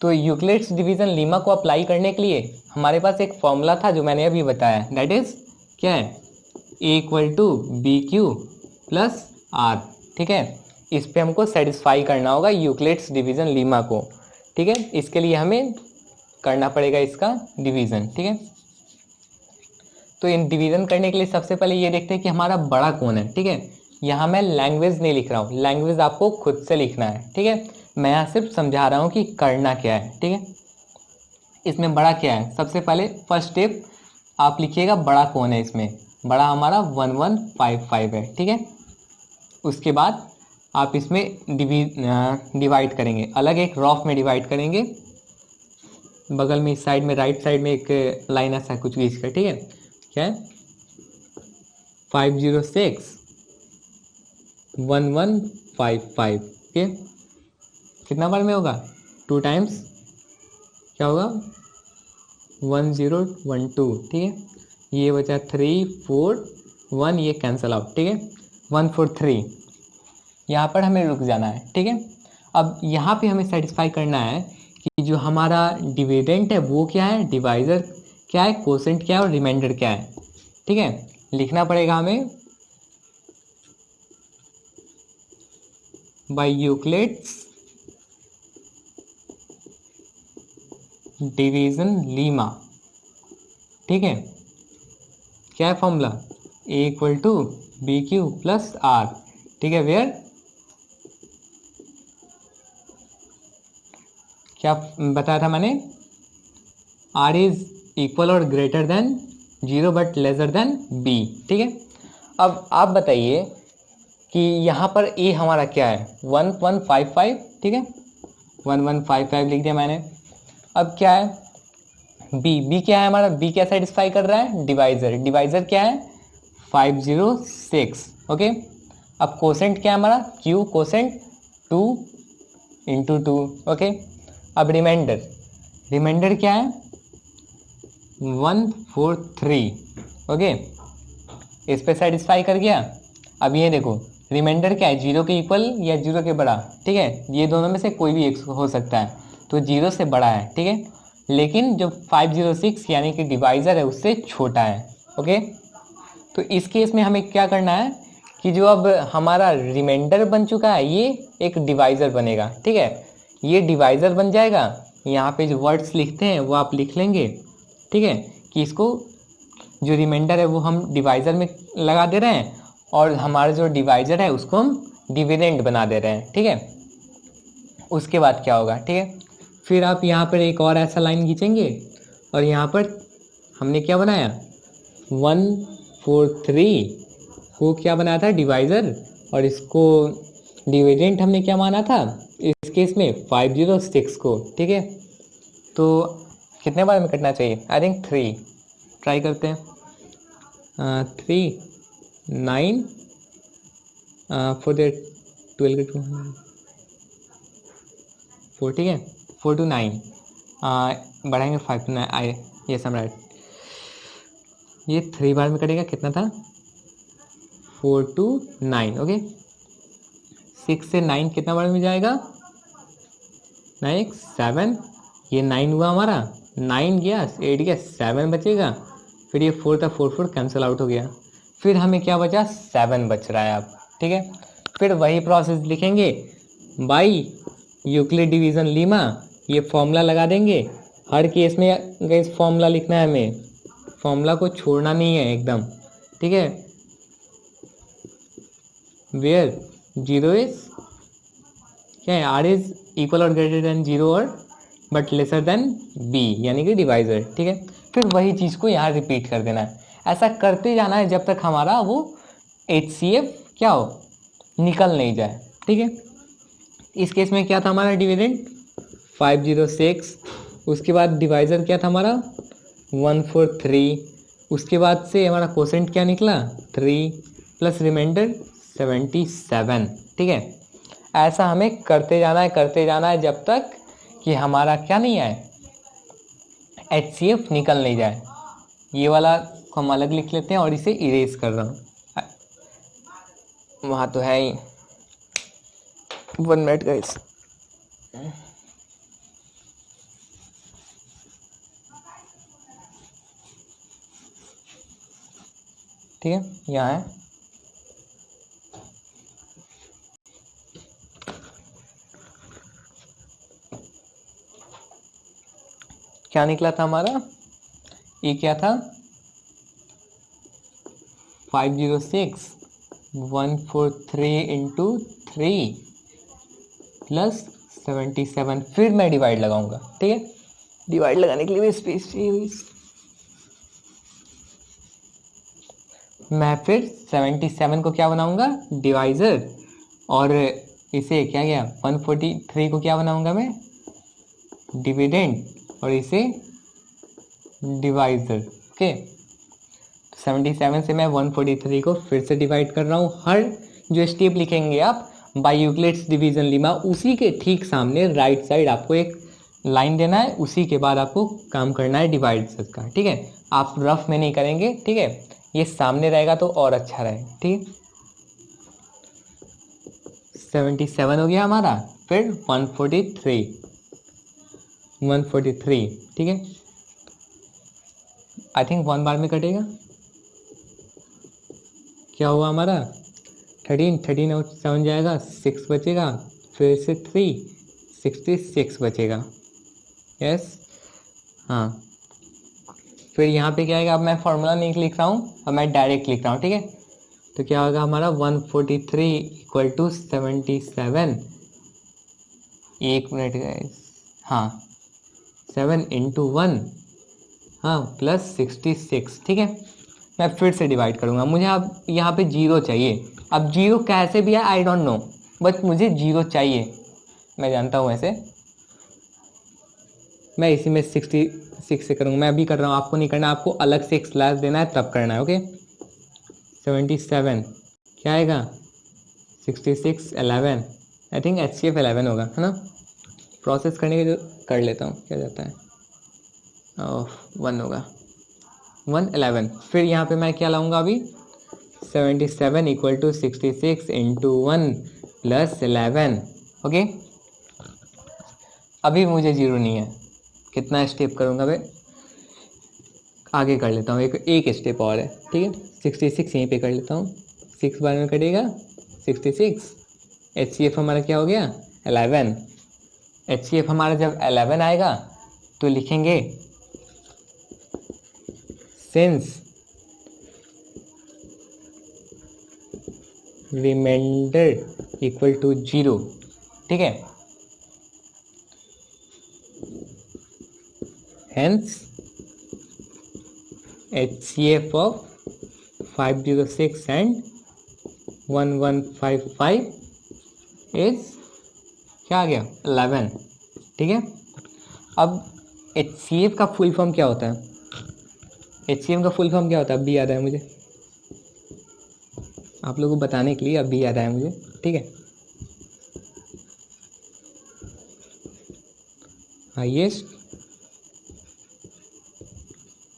तो यूक्लिड्स डिवीजन लीमा को अप्लाई करने के लिए हमारे पास एक फॉर्मूला था जो मैंने अभी बताया, दैट इज क्या है, A equal to BQ plus R, ठीक है। इस पे हमको सेटिस्फाई करना होगा यूक्लिड्स डिवीजन लीमा को, ठीक है। इसके लिए हमें करना पड़ेगा इसका डिवीजन, ठीक है। तो इन डिवीजन करने के लिए सबसे पहले ये देखते हैं कि हमारा बड़ा कौन है, ठीक है। यहाँ मैं लैंग्वेज नहीं लिख रहा हूँ, लैंग्वेज आपको खुद से लिखना है, ठीक है। मैं यहाँ सिर्फ समझा रहा हूँ कि करना क्या है, ठीक है। इसमें बड़ा क्या है, सबसे पहले फर्स्ट स्टेप आप लिखिएगा बड़ा कौन है इसमें, बड़ा हमारा 1155 है, ठीक है। उसके बाद आप इसमें डिवाइड करेंगे, अलग एक रॉफ में डिवाइड करेंगे, बगल में इस साइड में राइट साइड में एक लाइन ऐसा कुछ खींच कर, ठीक है। क्या है, 506 1155, ओके। कितना बार में होगा? 2 टाइम्स क्या होगा? 1012, ठीक है। ये बचा 3 4 1, ये कैंसिल आउट, ठीक है। 143, यहाँ पर हमें रुक जाना है, ठीक है। अब यहाँ पे हमें सेटिस्फाई करना है कि जो हमारा डिविडेंट है वो क्या है, डिवाइजर क्या है, कोसेंट क्या है और रिमाइंडर क्या है, ठीक है। लिखना पड़ेगा हमें बाय यूक्लिड्स डिवीजन लीमा, ठीक है। क्या है formula? A equal to B Q plus are, ठीक है। वेयर क्या बताया था मैंने? आर इज इक्वल और greater than 0 but lesser than B, ठीक है। अब आप बताइए कि यहाँ पर ए हमारा क्या है? 1155, ठीक है। 1155 लिख दिया मैंने। अब क्या है? बी क्या है हमारा? बी क्या सेटिस्फाई कर रहा है? डिवाइजर क्या है? 506, ओके। अब कोसेंट क्या है हमारा? Q quotient 2 into 2, okay. अब रिमाइंडर क्या है? 143, ओके। इस पे सेटिस्फाई कर गया। अब ये देखो रिमाइंडर क्या है? 0 के इक्वल या 0 के बड़ा, ठीक है। ये दोनों में से कोई भी एक हो सकता है, तो 0 से बड़ा है, ठीक है। लेकिन जो 506 यानी कि डिवाइजर है उससे छोटा है, ओके। तो इस केस में हमें क्या करना है कि जो अब हमारा रिमाइंडर बन चुका है ये एक डिवाइजर बनेगा, ठीक है। ये डिवाइजर बन जाएगा। यहाँ पे जो वर्ड्स लिखते हैं वो आप लिख लेंगे, ठीक है, कि इसको जो रिमाइंडर है वो हम डिवाइजर में लगा दे रहे हैं और हमारा जो डिवाइजर है उसको हम डिविडेंड बना दे रहे हैं, ठीक है। उसके बाद क्या होगा, ठीक है। फिर आप यहाँ पर एक और ऐसा लाइन खींचेंगे और यहाँ पर हमने क्या बनाया? 143 को क्या बनाया था? डिवाइजर। और इसको डिविडेंट हमने क्या माना था इस केस में? 506 को, ठीक है। तो कितने बार में कटना चाहिए? आई थिंक 3, ट्राई करते हैं। 3 9 4 12 4, ठीक है। 4 to 9 बढ़ाएंगे 5 to 9, आई ये सम्राट। ये 3 बार में कटेगा। कितना था? 4 to 9, ओके। 6 से 9 कितना बार में जाएगा? 9 7, ये 9 हुआ हमारा, 9 गया 8 गया 7 बचेगा। फिर ये 4 था, 4 4 कैंसिल आउट हो गया। फिर हमें क्या बचा? 7 बच रहा है अब, ठीक है। फिर वही प्रोसेस लिखेंगे बाई यूक्लिड डिवीजन लीमा, ये फॉर्मूला लगा देंगे। हर केस में गाइस फॉर्मूला लिखना है हमें, फॉर्मूला को छोड़ना नहीं है एकदम, ठीक है। वेयर 0 इज क्या है? आर इज इक्वल और ग्रेटर देन 0 और बट लेसर देन बी यानी कि डिवाइजर, ठीक है। फिर वही चीज़ को यहाँ रिपीट कर देना है। ऐसा करते जाना है जब तक हमारा वो HCF क्या हो, निकल नहीं जाए, ठीक है। इस केस में क्या था हमारा? डिविडेंड 506, उसके बाद डिवाइजर क्या था हमारा? 143, उसके बाद से हमारा कोसेंट क्या निकला? 3 प्लस रिमाइंडर 77, ठीक है। ऐसा हमें करते जाना है जब तक कि हमारा क्या नहीं आए, HCF निकल नहीं जाए। ये वाला को हम अलग लिख लेते हैं और इसे इरेज कर रहा हूँ, वहाँ तो है ही। 1 मिनट गाइस। ठीक है, यहाँ है। क्या निकला था हमारा? ये क्या था? 506 143 इंटू 3 प्लस 77। फिर मैं डिवाइड लगाऊंगा, ठीक है। डिवाइड लगाने के लिए स्पेस चाहिए। मैं फिर 77 को क्या बनाऊंगा? डिवाइजर। और इसे क्या गया 143 को क्या बनाऊंगा मैं? डिविडेंड। और इसे डिवाइजर, ओके। 77 से मैं 143 को फिर से डिवाइड कर रहा हूँ। हर जो स्टेप लिखेंगे आप बाय यूक्लिड्स डिवीजन लेमा, उसी के ठीक सामने राइट साइड आपको एक लाइन देना है, उसी के बाद आपको काम करना है डिवाइड का, ठीक है। आप रफ में नहीं करेंगे, ठीक है, ये सामने रहेगा तो और अच्छा रहेगा, ठीक है। 77 हो गया हमारा, फिर 143, ठीक है। आई थिंक 1 बार में कटेगा, क्या हुआ हमारा 13 और 7 जाएगा, 6 बचेगा, फिर से 3, 66 बचेगा, यस। हाँ, फिर यहाँ पे क्या आएगा, अब मैं फॉर्मूला नहीं लिख रहा हूँ, अब मैं डायरेक्ट लिख रहा हूँ, ठीक है। तो क्या होगा हमारा 143 इक्वल टू 77, एक मिनट गाइस, हाँ 7 इंटू 1, हाँ प्लस 66, ठीक है। मैं फिर से डिवाइड करूँगा, मुझे अब यहाँ पे 0 चाहिए। अब 0 कैसे भी है आई डोंट नो, बट मुझे 0 चाहिए, मैं जानता हूँ ऐसे। मैं इसी में 66 से करूँगा, मैं अभी कर रहा हूँ, आपको नहीं करना, आपको अलग से एक स्लैश देना है तब करना है, ओके। 77 क्या आएगा, 66 11, आई थिंक HCF 11 होगा, है ना। प्रोसेस करने के जो कर लेता हूँ, क्या जाता है, 1 होगा, 111। फिर यहाँ पे मैं क्या लाऊंगा अभी, 77 equal to 66 into 1 plus 11, okay. अभी मुझे 0 नहीं है, कितना स्टेप करूँगा भाई, आगे कर लेता हूँ, एक स्टेप और है, ठीक है। 66 यहीं पे कर लेता हूँ, 6 बार में कटेगा 66, HCF हमारा क्या हो गया 11। HCF हमारा जब 11 आएगा तो लिखेंगे सिंस रिमाइंडर इक्वल टू 0, ठीक है, hence HCF of 506 and 1155 is क्या आ गया 11, ठीक है। अब HCF का फुल फॉर्म क्या होता है, HCF का फुल फॉर्म क्या होता है, अब भी याद है मुझे, आप लोगों को बताने के लिए अब भी याद आया मुझे, ठीक है। हाईएस्ट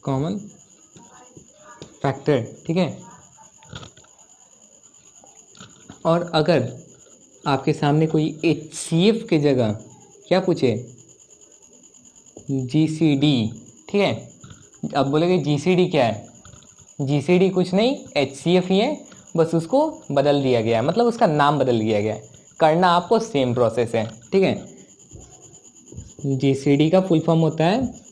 कॉमन फैक्टर, ठीक है। और अगर आपके सामने कोई HCF की जगह क्या पूछे, GCD, ठीक है, अब बोलेगे GCD क्या है, GCD कुछ नहीं HCF ही है, बस उसको बदल दिया गया है, मतलब उसका नाम बदल दिया गया है, करना आपको सेम प्रोसेस है, ठीक है। GCD का फुल फॉर्म होता है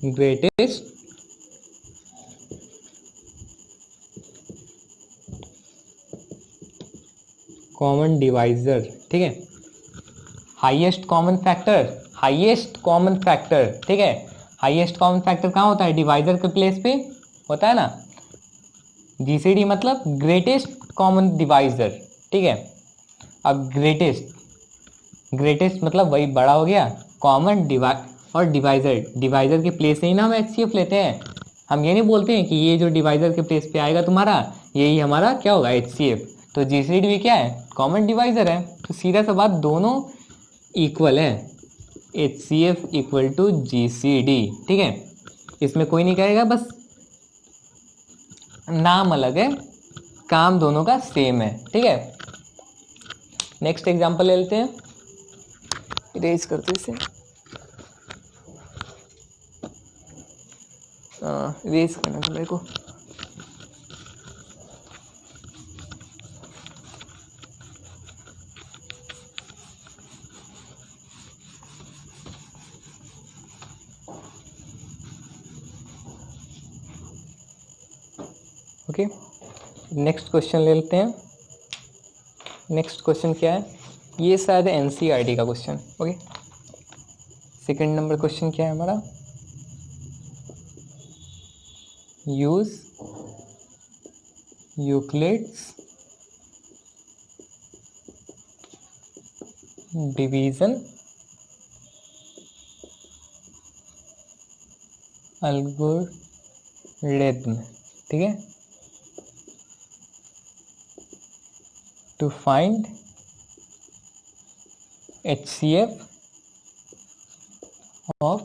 ग्रेटेस्ट कॉमन डिवाइजर, ठीक है। Highest common factor, highest common factor, ठीक है। हाईएस्ट कॉमन फैक्टर कहाँ होता है, डिवाइजर के प्लेस पे होता है ना। GCD मतलब ग्रेटेस्ट कॉमन डिवाइजर, ठीक है। अब ग्रेटेस्ट मतलब वही बड़ा हो गया, कॉमन और डिवाइजर के प्लेस से ही ना हम HCF लेते हैं, हम ये नहीं बोलते हैं कि ये जो डिवाइजर के प्लेस पे आएगा तुम्हारा यही हमारा क्या होगा HCF। तो GCD भी क्या है, कॉमन डिवाइजर है, तो सीधा सा बात दोनों इक्वल है, HCF इक्वल टू GCD, ठीक है। इसमें कोई नहीं कहेगा, बस नाम अलग है, काम दोनों का सेम है, ठीक है। नेक्स्ट एग्जांपल ले लेते हैं, इरेज करते इसे, इरेज करना था मेरे को, ओके। नेक्स्ट क्वेश्चन ले लेते हैं। नेक्स्ट क्वेश्चन क्या है, ये शायद NCERT का question, okay. Second number question क्या है हमारा, यूज यूक्लिड्स डिवीजन एल्गोरिथम, ठीक है, to find HCF of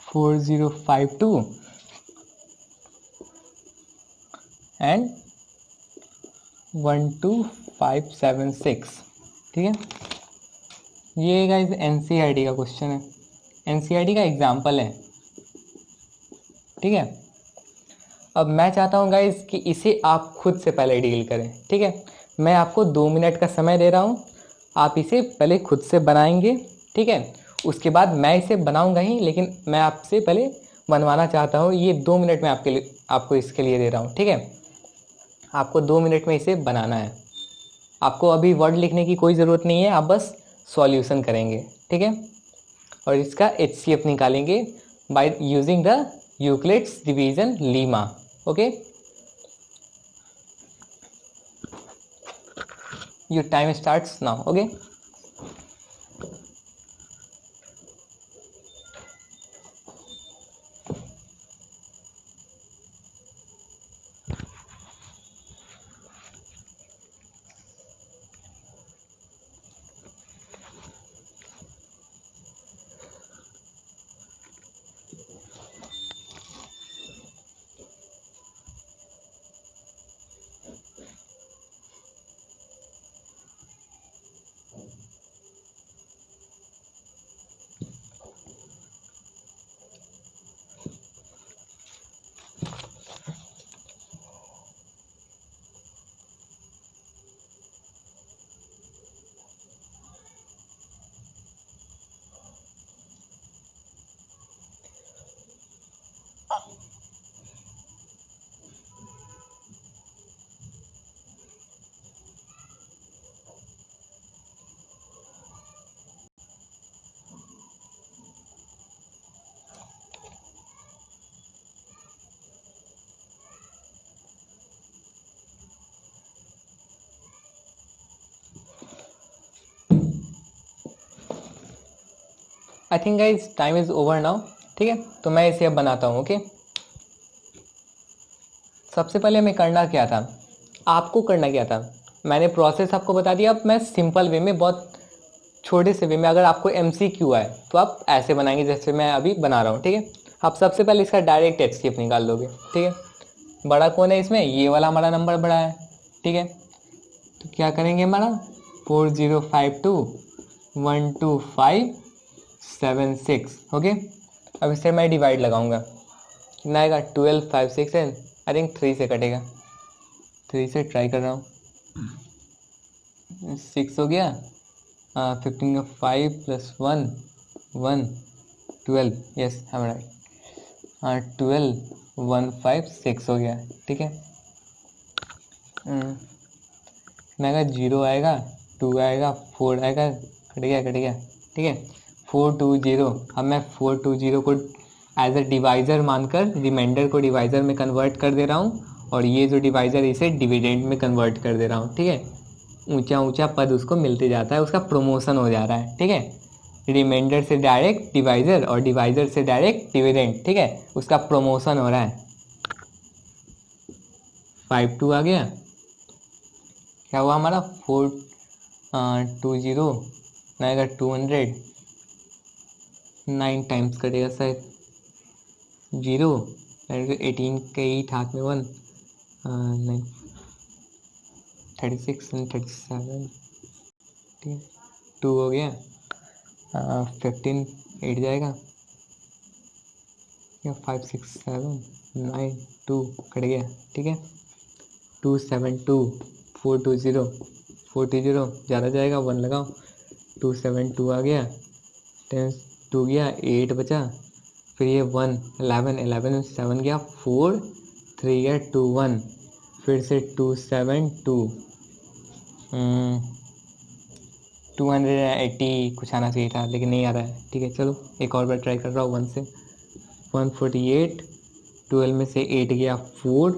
4052 and 12576, ठीक है। ये गाइस NCERT का क्वेश्चन है, NCERT का एग्जाम्पल है, ठीक है। अब मैं चाहता हूँ गाइस कि इसे आप खुद से पहले डील करें, ठीक है। मैं आपको 2 मिनट का समय दे रहा हूँ, आप इसे पहले खुद से बनाएंगे, ठीक है। उसके बाद मैं इसे बनाऊंगा ही, लेकिन मैं आपसे पहले बनवाना चाहता हूँ। ये 2 मिनट में आपको इसके लिए दे रहा हूँ, ठीक है। आपको 2 मिनट में इसे बनाना है। आपको अभी वर्ड लिखने की कोई ज़रूरत नहीं है, आप बस सॉल्यूशन करेंगे, ठीक है। और इसका HCF निकालेंगे by using the Euclid's division Lima, okay. Your time starts now, okay. I think guys time is over now, ठीक है। तो मैं इसे अब बनाता हूँ, ओके। सबसे पहले मैं करना क्या था, आपको करना क्या था, मैंने प्रोसेस आपको बता दिया। अब मैं सिंपल वे में, बहुत छोटे से वे में, अगर आपको MCQ है तो आप ऐसे बनाएंगे जैसे मैं अभी बना रहा हूँ, ठीक है। आप सबसे पहले इसका डायरेक्ट HCF निकाल दोगे, ठीक है। बड़ा कौन है इसमें, ये वाला हमारा नंबर बड़ा है, ठीक है। तो क्या करेंगे, हमारा 4052 12576, ओके। अब इससे मैं डिवाइड लगाऊंगा, कितना आएगा, 12 5 6 है, आई थिंक 3 से कटेगा, 3 से ट्राई कर रहा हूँ, 6 हो गया, 15 का 5 + 1 1 12, यस आई एम राइट, 12 1 5 6 हो गया, ठीक है। कितना आएगा, 0 आएगा, 2 आएगा, 4 आएगा, कट गया, ठीक है। 420, अब मैं 420 को एज अ डिवाइज़र मानकर रिमाइंडर को डिवाइज़र में कन्वर्ट कर दे रहा हूँ, और ये जो डिवाइज़र इसे डिविडेंड में कन्वर्ट कर दे रहा हूँ, ठीक है। ऊंचा ऊंचा पद उसको मिलते जाता है, उसका प्रमोशन हो जा रहा है, ठीक है। रिमाइंडर से डायरेक्ट डिवाइज़र और डिवाइज़र से डायरेक्ट डिविडेंड, ठीक है, उसका प्रमोशन हो रहा है। 52 आ गया, क्या हुआ हमारा, 420 आएगा, 200, 9 टाइम्स कटेगा शायद, 0 18 के 8 हाथ में 1, 9 36 and 37, ठीक है। 2 हो गया, 15 8 जाएगा, 5 6 7 9 2 कट गया, ठीक है। 272 420 420 ज़्यादा जाएगा, 1 लगाओ, 272 आ गया, 10 2 गया, 8 बचा, फिर ये 1 11 11 में 7 गया, 4 3 गया, 2 1, फिर से 272 280 कुछ आना चाहिए था, लेकिन नहीं आ रहा है, ठीक है। चलो एक और बार ट्राई कर रहा हूँ, 1 से 148, 12 में से 8 गया 4,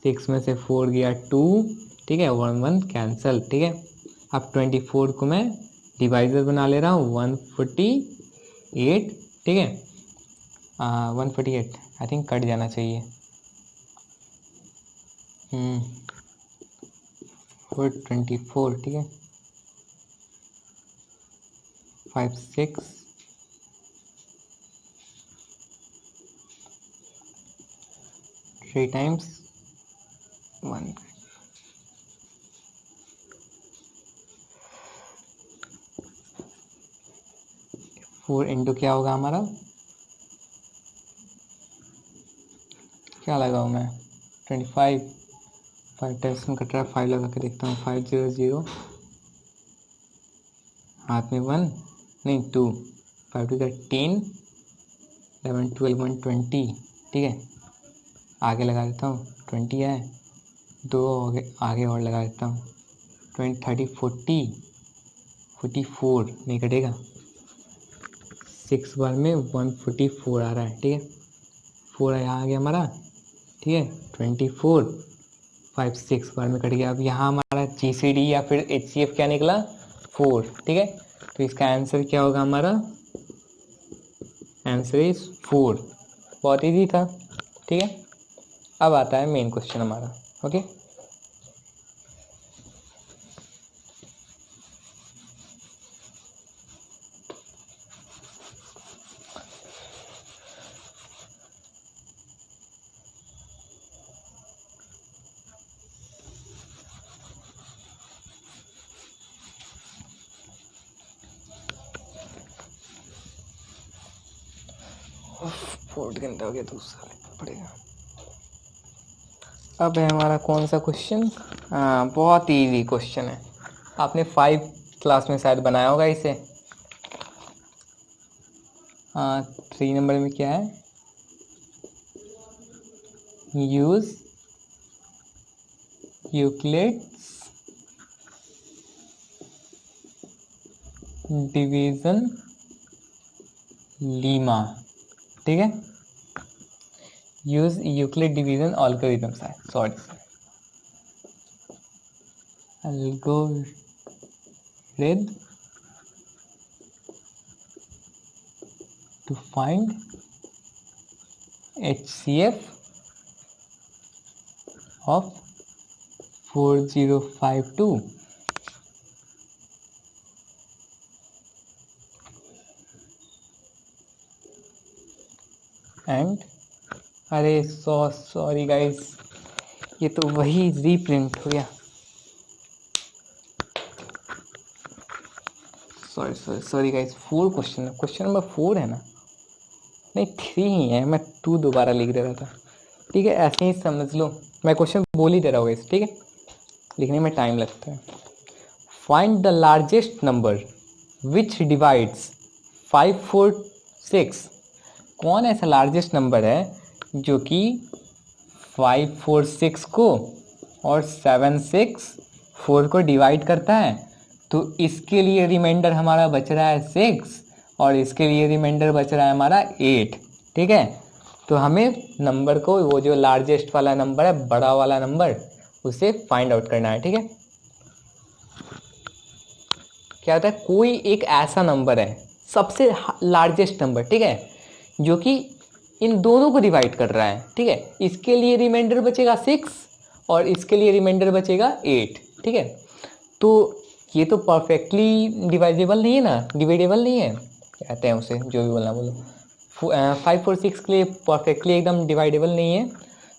6 में से 4 गया 2, ठीक है, 1 1 कैंसल, ठीक है। अब 24 को मैं डिवाइजर बना ले रहा हूँ, 148, ठीक है। 148 आई थिंक कट जाना चाहिए। 424 ठीक है। 5 6 3 टाइम्स 1 4 इंटू क्या होगा हमारा, क्या लगाऊँ मैं, 25। 5 टाइम्स में कट रहा है, 5 लगा के देखता हूँ। 5 0 0 हाथ में 1 नहीं 2, 5 टू 10 11 12 120 ठीक है। आगे लगा देता हूँ, 20 है, 2 आगे और लगा देता हूँ, 20 30 40 44 नहीं कटेगा। 6 बार में 144 आ रहा है ठीक है। 4 यहाँ आ गया हमारा ठीक है। 24 5 6 बार में कट गया। अब यहाँ हमारा GCD या फिर HCF क्या निकला, 4 ठीक है। तो इसका आंसर क्या होगा हमारा, आंसर इज 4। बहुत इजी था ठीक है। अब आता है मेन क्वेश्चन हमारा। ओके फोर्थ घंटा हो गया, दूसरा पड़ेगा। अब है हमारा कौन सा क्वेश्चन, बहुत इजी क्वेश्चन है। आपने 5 क्लास में शायद बनाया होगा इसे। 3 नंबर में क्या है, यूज यूक्लिड्स डिवीजन लीमा ठीक है। Use Euclid division algorithm, sorry algorithm to find HCF of 4052 and अरे सॉरी गाइस, ये तो वही रीप्रिंट हो गया। सॉरी गाइस, 4 क्वेश्चन नंबर 4 है ना, नहीं 3 ही है, मैं 2 दोबारा लिख दे रहा था ठीक है। ऐसे ही समझ लो, मैं क्वेश्चन बोल ही दे रहा हूँ इस ठीक है, लिखने में टाइम लगता है। Find the largest number which divides 5 4 6। कौन ऐसा लार्जेस्ट नंबर है जो कि 5 4 6 को और 7 6 4 को डिवाइड करता है। तो इसके लिए रिमाइंडर हमारा बच रहा है 6 और इसके लिए रिमाइंडर बच रहा है हमारा 8 ठीक है। तो हमें नंबर को, वो जो लार्जेस्ट वाला नंबर है, बड़ा वाला नंबर, उसे फाइंड आउट करना है ठीक है। क्या होता है, कोई एक ऐसा नंबर है, सबसे लार्जेस्ट नंबर ठीक है, जो कि इन दोनों को डिवाइड कर रहा है ठीक है। इसके लिए रिमाइंडर बचेगा 6 और इसके लिए रिमाइंडर बचेगा 8 ठीक है। तो ये तो परफेक्टली डिवाइडेबल नहीं है ना, डिवाइडेबल नहीं है, कहते हैं उसे, जो भी बोलना बोलो। 5 और 6 के लिए परफेक्टली एकदम डिवाइडेबल नहीं है।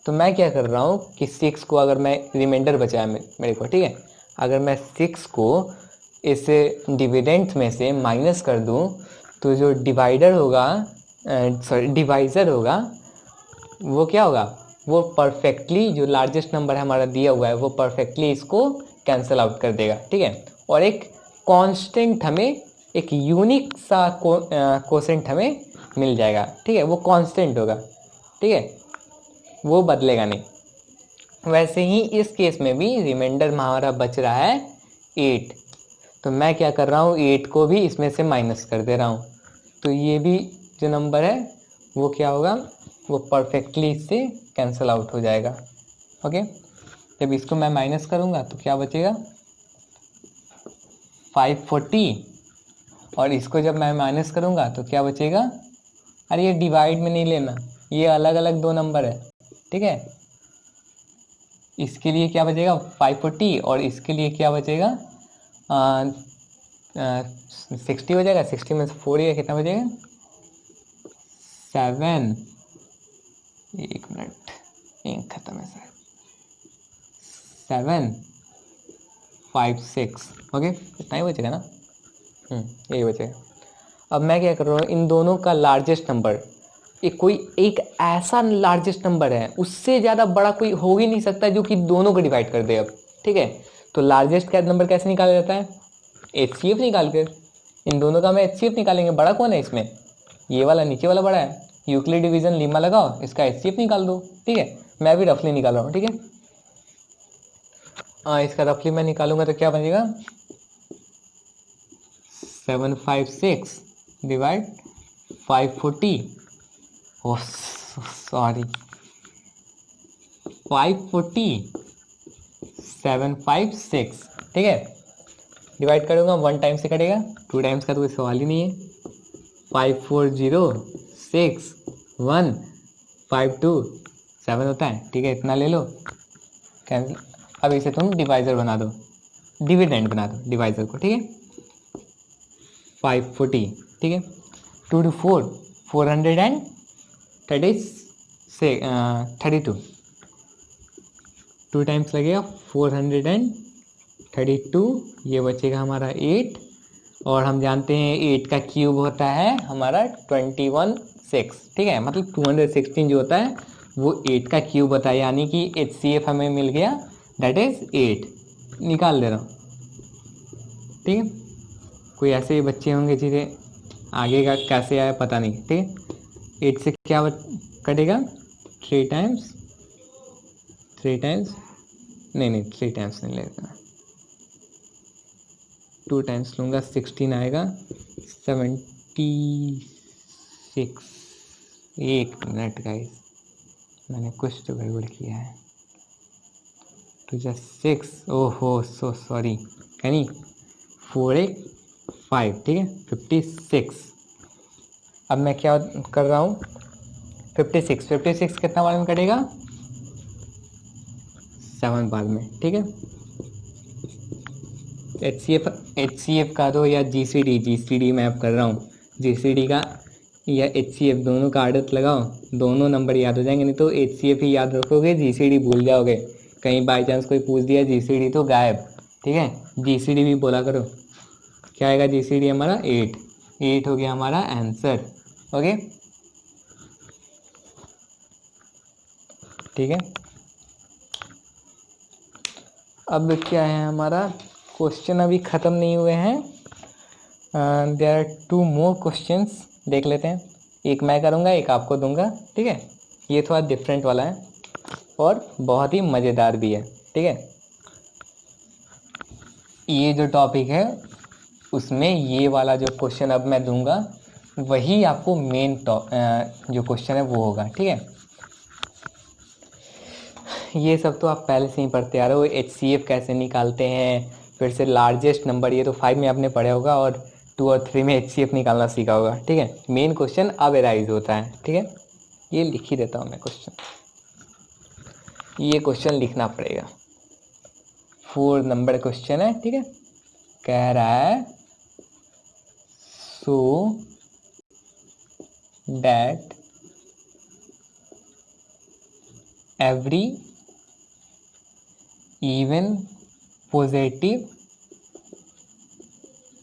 तो मैं क्या कर रहा हूँ कि 6 को अगर मैं रिमाइंडर बचा है मेरे को ठीक है, अगर मैं 6 को इस डिविडेंट में से माइनस कर दूँ तो जो डिवाइडर होगा, सॉरी डिवाइज़र होगा, वो क्या होगा, वो परफेक्टली जो लार्जेस्ट नंबर हमारा दिया हुआ है वो परफेक्टली इसको कैंसिल आउट कर देगा ठीक है। और एक कांस्टेंट हमें, एक यूनिक सा कोसेंट हमें मिल जाएगा ठीक है, वो कांस्टेंट होगा ठीक है, वो बदलेगा नहीं। वैसे ही इस केस में भी रिमाइंडर हमारा बच रहा है 8, तो मैं क्या कर रहा हूँ, 8 को भी इसमें से माइनस कर दे रहा हूँ। तो ये भी जो नंबर है वो क्या होगा, वो परफेक्टली इससे कैंसिल आउट हो जाएगा ओके। जब इसको मैं माइनस करूँगा तो क्या बचेगा, 540, और इसको जब मैं माइनस करूँगा तो क्या बचेगा, अरे ये डिवाइड में नहीं लेना, ये अलग अलग दो नंबर है, ठीक है। इसके लिए क्या बचेगा 540 और इसके लिए क्या बचेगा 60 हो जाएगा। 60 में से 4 या कितना बचेगा 7। एक मिनट, इंक खत्म है सर। 756 ओके, इतना ही बचेगा ना। यही बचेगा। अब मैं क्या कर रहा हूँ, इन दोनों का लार्जेस्ट नंबर, एक कोई एक ऐसा लार्जेस्ट नंबर है उससे ज़्यादा बड़ा कोई हो ही नहीं सकता जो कि दोनों को डिवाइड कर दे अब, ठीक है। तो लार्जेस्ट का नंबर कैसे निकाला जाता है, HCF निकाल कर। इन दोनों का हम HCF निकालेंगे। बड़ा कौन है इसमें, ये वाला नीचे वाला बड़ा है। यूक्लिड डिवीजन लीमा लगाओ, इसका HCF निकाल दो, ठीक है। मैं भी रफली निकाल रहा हूँ, ठीक है। इसका रफली मैं निकालूंगा तो क्या बनेगा 756 डिवाइड 540, ओह सॉरी 540 756, ठीक है। डिवाइड करूँगा 1 टाइम से कटेगा, 2 टाइम्स का तो कोई सवाल ही नहीं है। 5406152 होता है, ठीक है। इतना ले लो कैंसिल। अब इसे तुम डिवाइजर बना दो, डिविडेंड बना दो डिवाइजर को, ठीक है। 540, ठीक है। 2 to 4 432, 2 टाइम्स लगेगा 432, ये बचेगा हमारा 8। और हम जानते हैं 8 का क्यूब होता है हमारा 21 ठीक है। मतलब 216 जो होता है वो 8 का क्यूब होता है, यानी कि HCF हमें मिल गया, दैट इज 8। निकाल दे रहा हूँ, ठीक है। कोई ऐसे ही बच्चे होंगे जिन्हें आगे का कैसे आया पता नहीं, ठीक है। 8 से क्या कटेगा 3 टाइम्स, 3 टाइम्स नहीं 3 टाइम्स नहीं लेगा, 2 टाइम्स लूँगा, 16 आएगा 76। एक मिनट गाइस, मैंने कुछ तो गड़बड़ किया है। 2 just 6, ओहो सो सॉरी, यानी 4 8 5, ठीक है 56। अब मैं क्या कर रहा हूँ 56 कितना बार में कटेगा 7 बार में, ठीक है। HCF का दो या GCD मैं अब कर रहा हूँ, GCD का या HCF दोनों का आदत लगाओ, दोनों नंबर याद हो जाएंगे। नहीं तो HCF ही याद रखोगे, GCD भूल जाओगे। कहीं बाई चांस कोई पूछ दिया GCD तो गायब, ठीक है। GCD भी बोला करो। क्या आएगा GCD हमारा 8 हो गया हमारा आंसर, ओके, ठीक है। अब क्या है हमारा क्वेश्चन अभी ख़त्म नहीं हुए हैं, देयर आर 2 मोर क्वेश्चंस, देख लेते हैं। एक मैं करूँगा, एक आपको दूंगा, ठीक है। ये थोड़ा डिफरेंट वाला है और बहुत ही मज़ेदार भी है, ठीक है। ये जो टॉपिक है उसमें ये वाला जो क्वेश्चन अब मैं दूंगा वही आपको मेन जो क्वेश्चन है वो होगा, ठीक है। ये सब तो आप पहले से ही पढ़ते आ रहे हो, HCF कैसे निकालते हैं, फिर से लार्जेस्ट नंबर, ये तो 5 में आपने पढ़ा होगा, और 2 और 3 में HCF निकालना सीखा होगा, ठीक है। मेन क्वेश्चन अब एराइज होता है, ठीक है। ये लिख ही देता हूँ मैं क्वेश्चन, ये क्वेश्चन लिखना पड़ेगा। 4 नंबर क्वेश्चन है, ठीक है। कह रहा है so that every even positive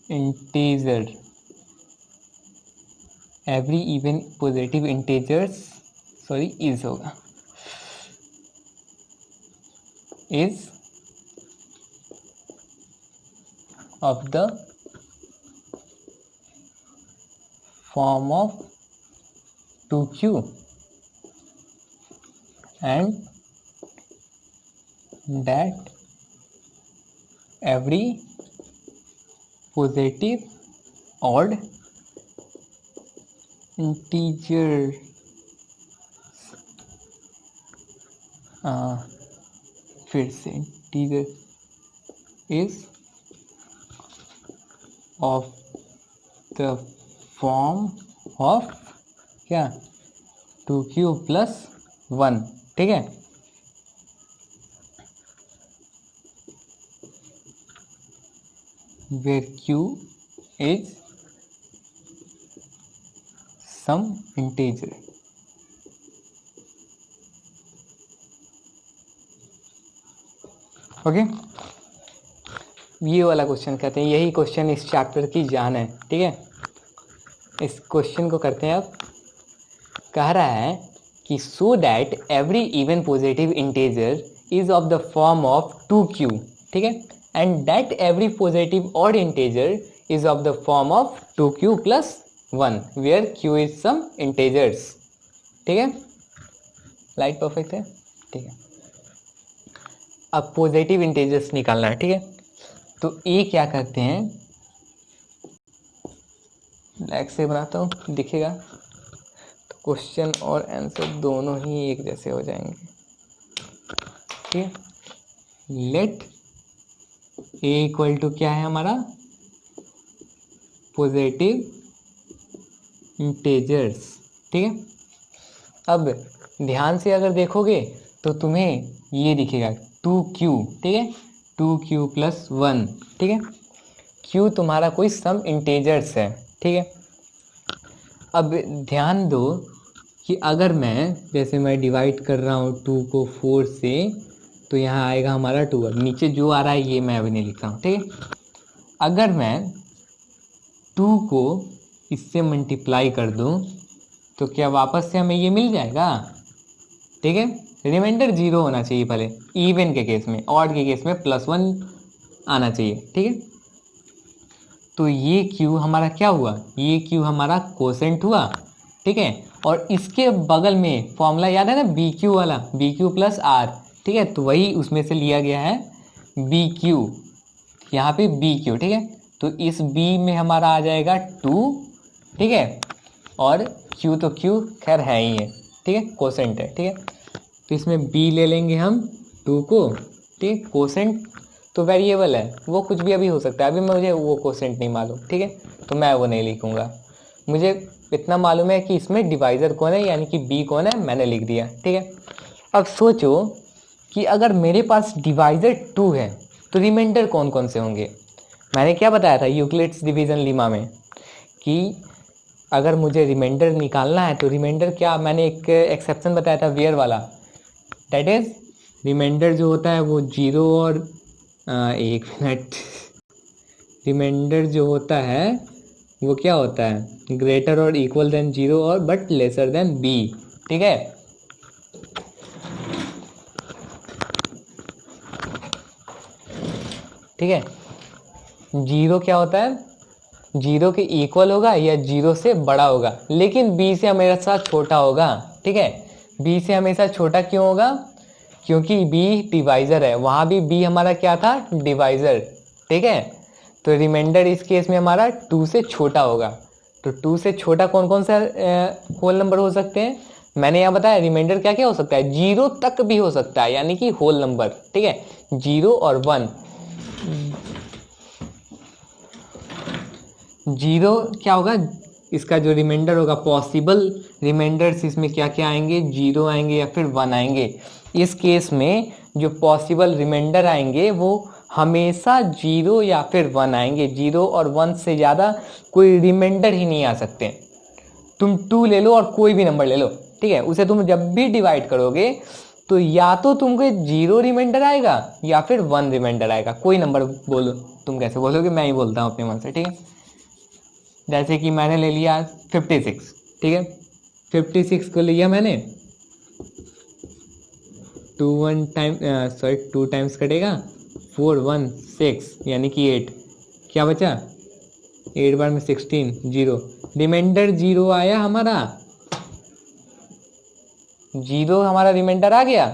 integer, every even positive integers is होगा, is of the form of 2q and that every positive odd integer फिर से integer is of the form of क्या 2q प्लस 1, ठीक है। where q is some integer। Okay, ये वाला question कहते हैं, यही क्वेश्चन इस चैप्टर की जान है, ठीक है। इस क्वेश्चन को करते हैं अब। कह रहा है कि so that every even positive integer is of the form of 2q, ठीक है, and that every positive odd integer is of the form of 2q plus 1 where q is some integers, ठीक है। लाइट परफेक्ट है, ठीक है। अब positive integers निकालना है, ठीक है। तो ए क्या करते हैं, ब्लैक से बनाता हूँ, दिखेगा। तो क्वेश्चन और आंसर दोनों ही एक जैसे हो जाएंगे, ठीक है। लेट ए इक्वल टू क्या है हमारा, पॉजिटिव इंटीजर्स, ठीक है। अब ध्यान से अगर देखोगे तो तुम्हें ये दिखेगा 2q, ठीक है, 2q प्लस 1, ठीक है। q तुम्हारा कोई सम इंटीजर्स है, ठीक है। अब ध्यान दो कि अगर जैसे मैं डिवाइड कर रहा हूँ 2 को 4 से, तो यहाँ आएगा हमारा 2। अब नीचे जो आ रहा है ये मैं अभी नहीं लिख रहा हूँ, ठीक है। अगर मैं 2 को इससे मल्टीप्लाई कर दूँ तो क्या वापस से हमें ये मिल जाएगा, ठीक है। रिमाइंडर 0 होना चाहिए पहले इवन के केस में, ऑड के केस में +1 आना चाहिए, ठीक है। तो ये q हमारा क्या हुआ, ये q हमारा कोसेंट हुआ, ठीक है। और इसके बगल में फॉर्मूला याद है ना, BQ वाला, BQ प्लस R, ठीक है। तो वही उसमें से लिया गया है BQ, यहाँ पे BQ, ठीक है। तो इस B में हमारा आ जाएगा 2, ठीक है। और Q तो Q खैर है ही है, ठीक है, कोसेंट है, ठीक है। तो इसमें B ले लेंगे हम 2 को, ठीक है। कोसेंट तो वेरिएबल है, वो कुछ भी अभी हो सकता है, अभी मुझे वो कोसेंट नहीं मालूम, ठीक है, तो मैं वो नहीं लिखूंगा। मुझे इतना मालूम है कि इसमें डिवाइज़र कौन है, यानी कि B कौन है, मैंने लिख दिया, ठीक है। अब सोचो कि अगर मेरे पास डिवाइज़र 2 है तो रिमाइंडर कौन कौन से होंगे। मैंने क्या बताया था यूक्लिड्स डिवीज़न लीमा में कि अगर मुझे रिमाइंडर निकालना है तो रिमाइंडर क्या, मैंने एक एक्सेप्शन बताया था वेयर वाला, दैट इज़ रिमाइंडर जो होता है वो 0 और 1 मिनट, रिमाइंडर जो होता है वो क्या होता है, ग्रेटर और इक्वल देन 0 और बट लेसर देन b, ठीक है। ठीक है, 0 क्या होता है, 0 के इक्वल होगा या 0 से बड़ा होगा, लेकिन b से हमेशा छोटा होगा, ठीक है। b से हमेशा छोटा क्यों होगा, क्योंकि b डिवाइज़र है, वहाँ भी b हमारा क्या था, डिवाइज़र, ठीक है। तो रिमाइंडर इस केस में हमारा 2 से छोटा होगा। तो 2 से छोटा कौन कौन सा होल नंबर हो सकते हैं, मैंने यहाँ बताया रिमाइंडर क्या क्या हो सकता है, 0 तक भी हो सकता है, यानी कि होल नंबर, ठीक है, 0 और 1। 0 क्या होगा, इसका जो रिमाइंडर होगा, पॉसिबल रिमाइंडर्स इसमें क्या क्या आएंगे, 0 आएंगे या फिर 1 आएंगे। इस केस में जो पॉसिबल रिमाइंडर आएंगे वो हमेशा 0 या फिर 1 आएंगे, 0 और 1 से ज़्यादा कोई रिमाइंडर ही नहीं आ सकते। तुम 2 ले लो और कोई भी नंबर ले लो, ठीक है, उसे तुम जब भी डिवाइड करोगे तो या तो तुमको 0 रिमाइंडर आएगा या फिर 1 रिमाइंडर आएगा, कोई नंबर बोलो। तुम कैसे बोलोगे, मैं ही बोलता हूँ अपने मन से, ठीक है। जैसे कि मैंने ले लिया 56, ठीक है, 56 को लिया मैंने, 2 टाइम्स कटेगा, 4 1 6 यानी कि 8, क्या बचा, 8 बार में 16, 0, रिमाइंडर 0 आया हमारा, 0 हमारा रिमाइंडर आ गया,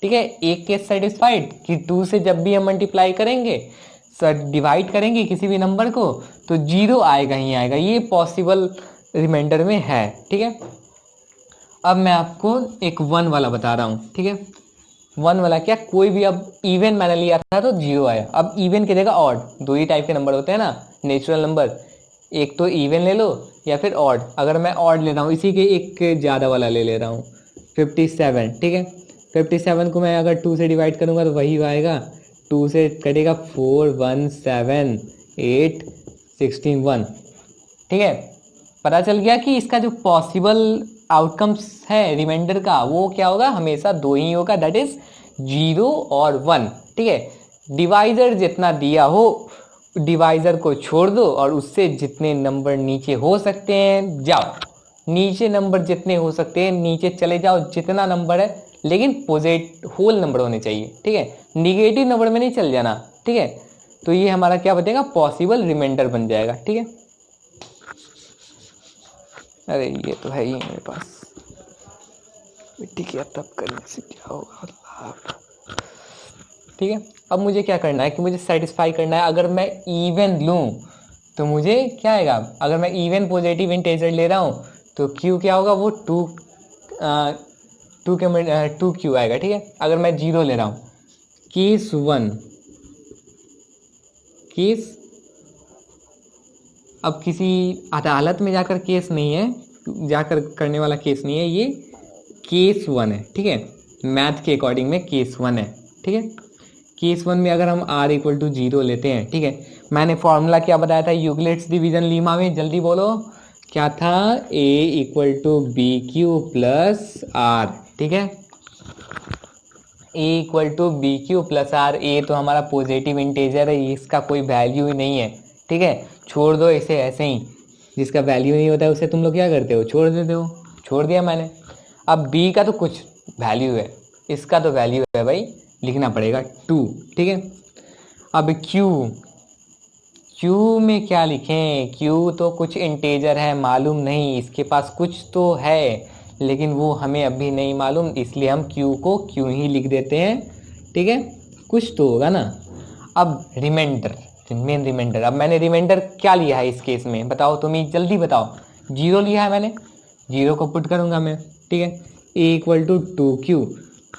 ठीक है। एक केस सेटिस्फाइड कि 2 से जब भी हम मल्टीप्लाई करेंगे, डिवाइड करेंगे किसी भी नंबर को, तो 0 आएगा ही आएगा, ये पॉसिबल रिमाइंडर में है, ठीक है। अब मैं आपको एक 1 वाला बता रहा हूँ, ठीक है। 1 वाला क्या, कोई भी, अब इवन मैंने लिया था तो 0 आया, अब इवन की जगह ऑड, 2 ही टाइप के नंबर होते हैं ना, नेचुरल नंबर, एक तो इवन ले लो या फिर ऑड। अगर मैं ऑड ले रहा हूँ, इसी के एक ज़्यादा वाला ले रहा हूँ 57, ठीक है। 57 को मैं अगर 2 से डिवाइड करूँगा तो वही आएगा, 2 से कटेगा 4 1 7 8 16 1, ठीक है। पता चल गया कि इसका जो पॉसिबल आउटकम्स है रिमाइंडर का वो क्या होगा, हमेशा दो ही होगा, दैट इज 0 और 1, ठीक है। डिवाइजर जितना दिया हो डिवाइजर को छोड़ दो और उससे जितने नंबर नीचे हो सकते हैं जाओ, नीचे नंबर जितने हो सकते हैं नीचे चले जाओ, जितना नंबर है, लेकिन होल नंबर होने चाहिए, ठीक है। निगेटिव नंबर में नहीं चल जाना, ठीक है। तो ये हमारा क्या बनेगा, पॉसिबल रिमाइंडर बन जाएगा, ठीक है। अरे ये तो है ही मेरे पास, मिट्टी की तब करने से क्या होगा, ठीक है। अब मुझे क्या करना है कि मुझे सेटिस्फाई करना है, अगर मैं इवन लूँ तो मुझे क्या आएगा, अगर मैं इवन पॉजिटिव इंटीजर ले रहा हूँ तो क्यू क्या होगा, वो 2 क्यू आएगा, ठीक है। अगर मैं 0 ले रहा हूँ, केस 1 केस, अब किसी अदालत में जाकर केस नहीं है, जाकर करने वाला केस नहीं है, ये केस 1 है, ठीक है। मैथ के अकॉर्डिंग में केस 1 है, ठीक है। केस 1 में अगर हम r इक्वल टू 0 लेते हैं, ठीक है। मैंने फॉर्मूला क्या बताया था यूक्लिड्स डिवीजन लीमा में, जल्दी बोलो क्या था, a equal to B Q plus are, ठीक है। a equal to B Q plus r, a तो हमारा पॉजिटिव इंटीजर है, इसका कोई वैल्यू ही नहीं है, ठीक है। छोड़ दो इसे ऐसे ही, जिसका वैल्यू नहीं होता है उसे तुम लोग क्या करते हो, छोड़ देते हो, छोड़ दिया मैंने। अब b का तो कुछ वैल्यू है, इसका तो वैल्यू है भाई, लिखना पड़ेगा 2, ठीक है। अब क्यू में क्या लिखें, क्यू तो कुछ इंटीजर है, मालूम नहीं, इसके पास कुछ तो है लेकिन वो हमें अभी नहीं मालूम, इसलिए हम क्यू को क्यू ही लिख देते हैं, ठीक है। कुछ तो होगा ना। अब रिमाइंडर, मेन रिमाइंडर, अब मैंने रिमाइंडर क्या लिया है इस केस में, बताओ तुम ही जल्दी बताओ। 0 लिया है मैंने, 0 को पुट करूँगा मैं, ठीक है। a इक्वल टू 2q,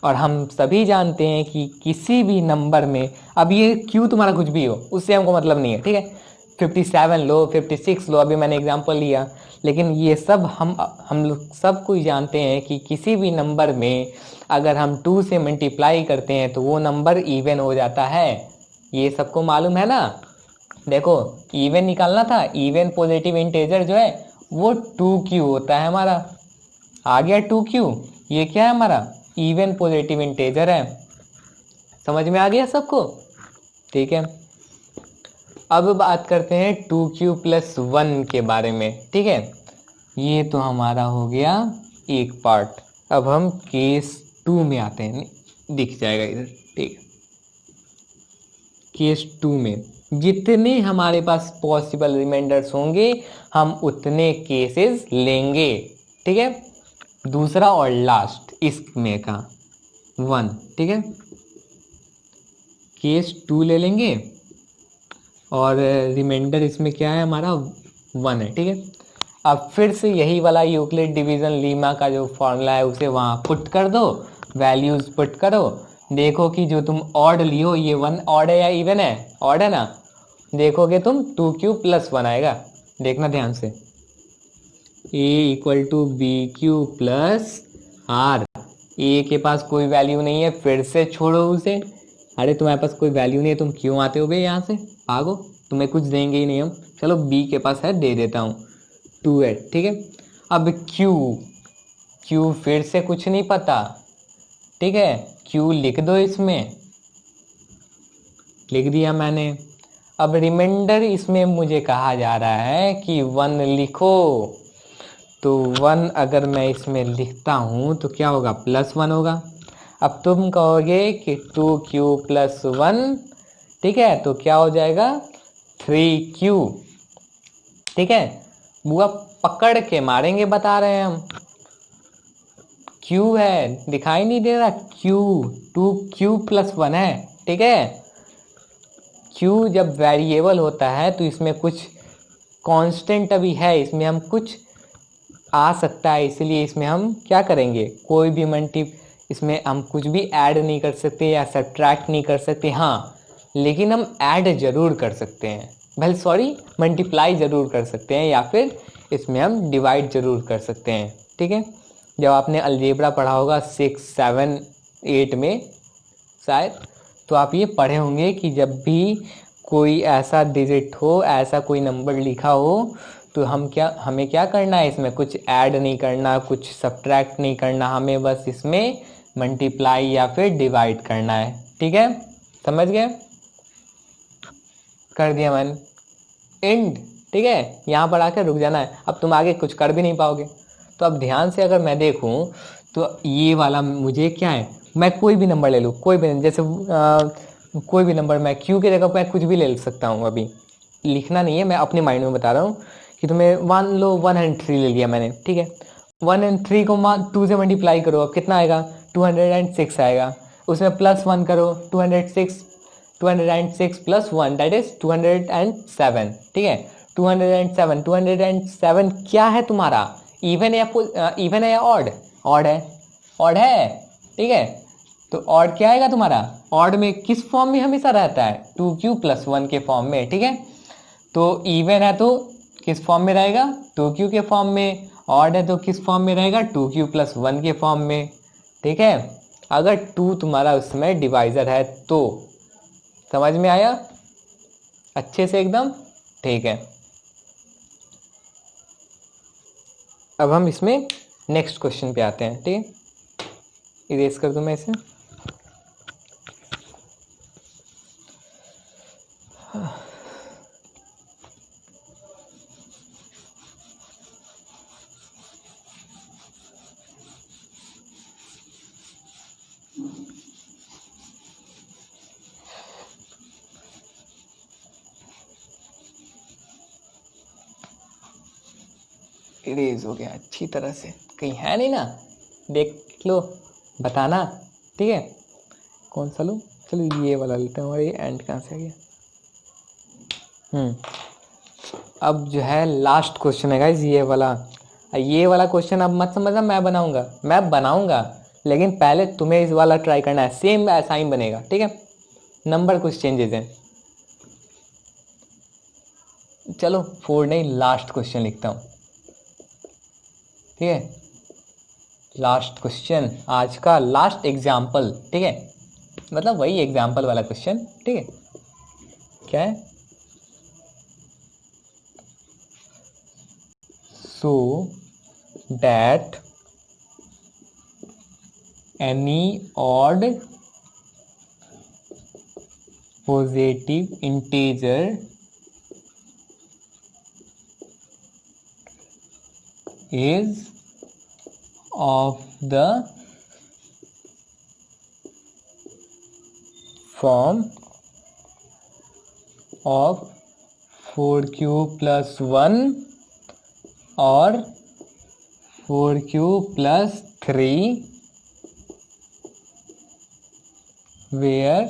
और हम सभी जानते हैं कि किसी भी नंबर में, अब ये q तुम्हारा कुछ भी हो उससे हमको मतलब नहीं है, ठीक है। 57 लो, 56 लो, अभी मैंने एग्जांपल लिया, लेकिन ये सब हम लोग सब कुछ जानते हैं कि किसी भी नंबर में अगर हम 2 से मल्टीप्लाई करते हैं तो वो नंबर इवन हो जाता है, ये सबको मालूम है ना। देखो इवन निकालना था, इवन पॉजिटिव इंटीजर जो है वो 2q होता है हमारा, आ गया 2q, ये क्या है हमारा इवन पॉजिटिव इंटीजर है, समझ में आ गया सबको, ठीक है। अब बात करते हैं 2q प्लस 1 के बारे में, ठीक है। ये तो हमारा हो गया एक पार्ट। अब हम केस 2 में आते हैं, दिख जाएगा इधर, ठीक है। केस 2 में जितने हमारे पास पॉसिबल रिमाइंडर्स होंगे हम उतने केसेस लेंगे, ठीक है। दूसरा और लास्ट इसमें का 1, ठीक है। केस 2 ले लेंगे और रिमाइंडर इसमें क्या है हमारा 1 है, ठीक है। अब फिर से यही वाला यूक्लिड डिवीजन लीमा का जो फॉर्मूला है उसे वहाँ पुट कर दो, वैल्यूज पुट करो, देखो कि जो तुम ऑड लियो ये 1 ऑड है या इवन है, ऑड है ना, देखोगे तुम 2q प्लस 1 आएगा, देखना ध्यान से। a equal to B Q plus r, a के पास कोई वैल्यू नहीं है, फिर से छोड़ो उसे, अरे तुम्हारे पास कोई वैल्यू नहीं है तुम क्यों आते हो बे यहाँ से, भागो, तुम्हें कुछ देंगे ही नहीं हम, चलो b के पास है दे देता हूँ 2 ठीक है। अब q फिर से कुछ नहीं पता, ठीक है, q लिख दो, इसमें लिख दिया मैंने। अब रिमाइंडर इसमें मुझे कहा जा रहा है कि 1 लिखो, तो 1 अगर मैं इसमें लिखता हूँ तो क्या होगा, +1 होगा। अब तुम कहोगे कि 2q प्लस 1, ठीक है, तो क्या हो जाएगा 3q, ठीक है। बुआ पकड़ के मारेंगे, बता रहे हैं हम, q है, दिखाई नहीं दे रहा, q 2q प्लस 1 है, ठीक है। q जब वेरिएबल होता है तो इसमें कुछ कांस्टेंट अभी है, इसमें हम कुछ आ सकता है, इसलिए इसमें हम क्या करेंगे, कोई भी इसमें हम कुछ भी ऐड नहीं कर सकते या सब्ट्रैक्ट नहीं कर सकते, हाँ लेकिन हम ऐड जरूर कर सकते हैं, भले सॉरी मल्टीप्लाई ज़रूर कर सकते हैं या फिर इसमें हम डिवाइड ज़रूर कर सकते हैं, ठीक है। जब आपने अलजेब्रा पढ़ा होगा 6, 7, 8 में शायद, तो आप ये पढ़े होंगे कि जब भी कोई ऐसा डिजिट हो, ऐसा कोई नंबर लिखा हो, तो हमें क्या करना है, इसमें कुछ ऐड नहीं करना, कुछ सब्ट्रैक्ट नहीं करना, हमें बस इसमें मल्टीप्लाई या फिर डिवाइड करना है, ठीक है। समझ गए? कर दिया मैंने एंड, ठीक है। यहाँ पर आकर रुक जाना है, अब तुम आगे कुछ कर भी नहीं पाओगे। तो अब ध्यान से अगर मैं देखूँ तो ये वाला मुझे क्या है, मैं कोई भी नंबर ले लूँ, कोई भी, जैसे कोई भी नंबर, मैं क्यू की जगह मैं कुछ भी ले सकता हूँ। अभी लिखना नहीं है, मैं अपने माइंड में बता रहा हूँ कि तुम्हें मान लो 103 ले लिया मैंने, ठीक है। 103 को 2 से मल्टीप्लाई करो, अब कितना आएगा, 206 आएगा। उसमें +1 करो, 206 प्लस 1 दैट इज 207, ठीक है। 207 क्या है तुम्हारा, इवन है या ऑड? ऑड है, ऑड है, ठीक है। तो ऑड क्या आएगा तुम्हारा, ऑड में किस फॉर्म में हमेशा रहता है, 2q + 1 के फॉर्म में, ठीक है। तो इवन है तो किस फॉर्म में रहेगा, 2q के फॉर्म में। ऑड है तो किस फॉर्म में रहेगा, 2q + 1 के फॉर्म में, ठीक है। अगर 2 तुम्हारा उसमें डिवाइजर है तो समझ में आया अच्छे से एकदम, ठीक है। अब हम इसमें नेक्स्ट क्वेश्चन पे आते हैं, ठीक है। इरेज कर दूं मैं इसे। इरेज हो गया अच्छी तरह से, कहीं है नहीं ना, देख लो बताना, ठीक है। कौन सा लो, चलो ये वाला लेते हैं, और ये एंड कहाँ से आ गया। अब जो है लास्ट क्वेश्चन है गाइस, ये वाला क्वेश्चन अब मत समझना मैं बनाऊंगा, लेकिन पहले तुम्हें इस वाला ट्राई करना है, सेम ऐसा ही बनेगा, ठीक है। नंबर कुछ चेंजेस हैं, चलो 4 नहीं, लास्ट क्वेश्चन लिखता हूँ, ठीक है। लास्ट क्वेश्चन, आज का लास्ट एग्जाम्पल, ठीक है, मतलब वही एग्जाम्पल वाला क्वेश्चन, ठीक है। क्या है, so that any odd positive integer is of the form of 4q + 1 और 4q + 3 where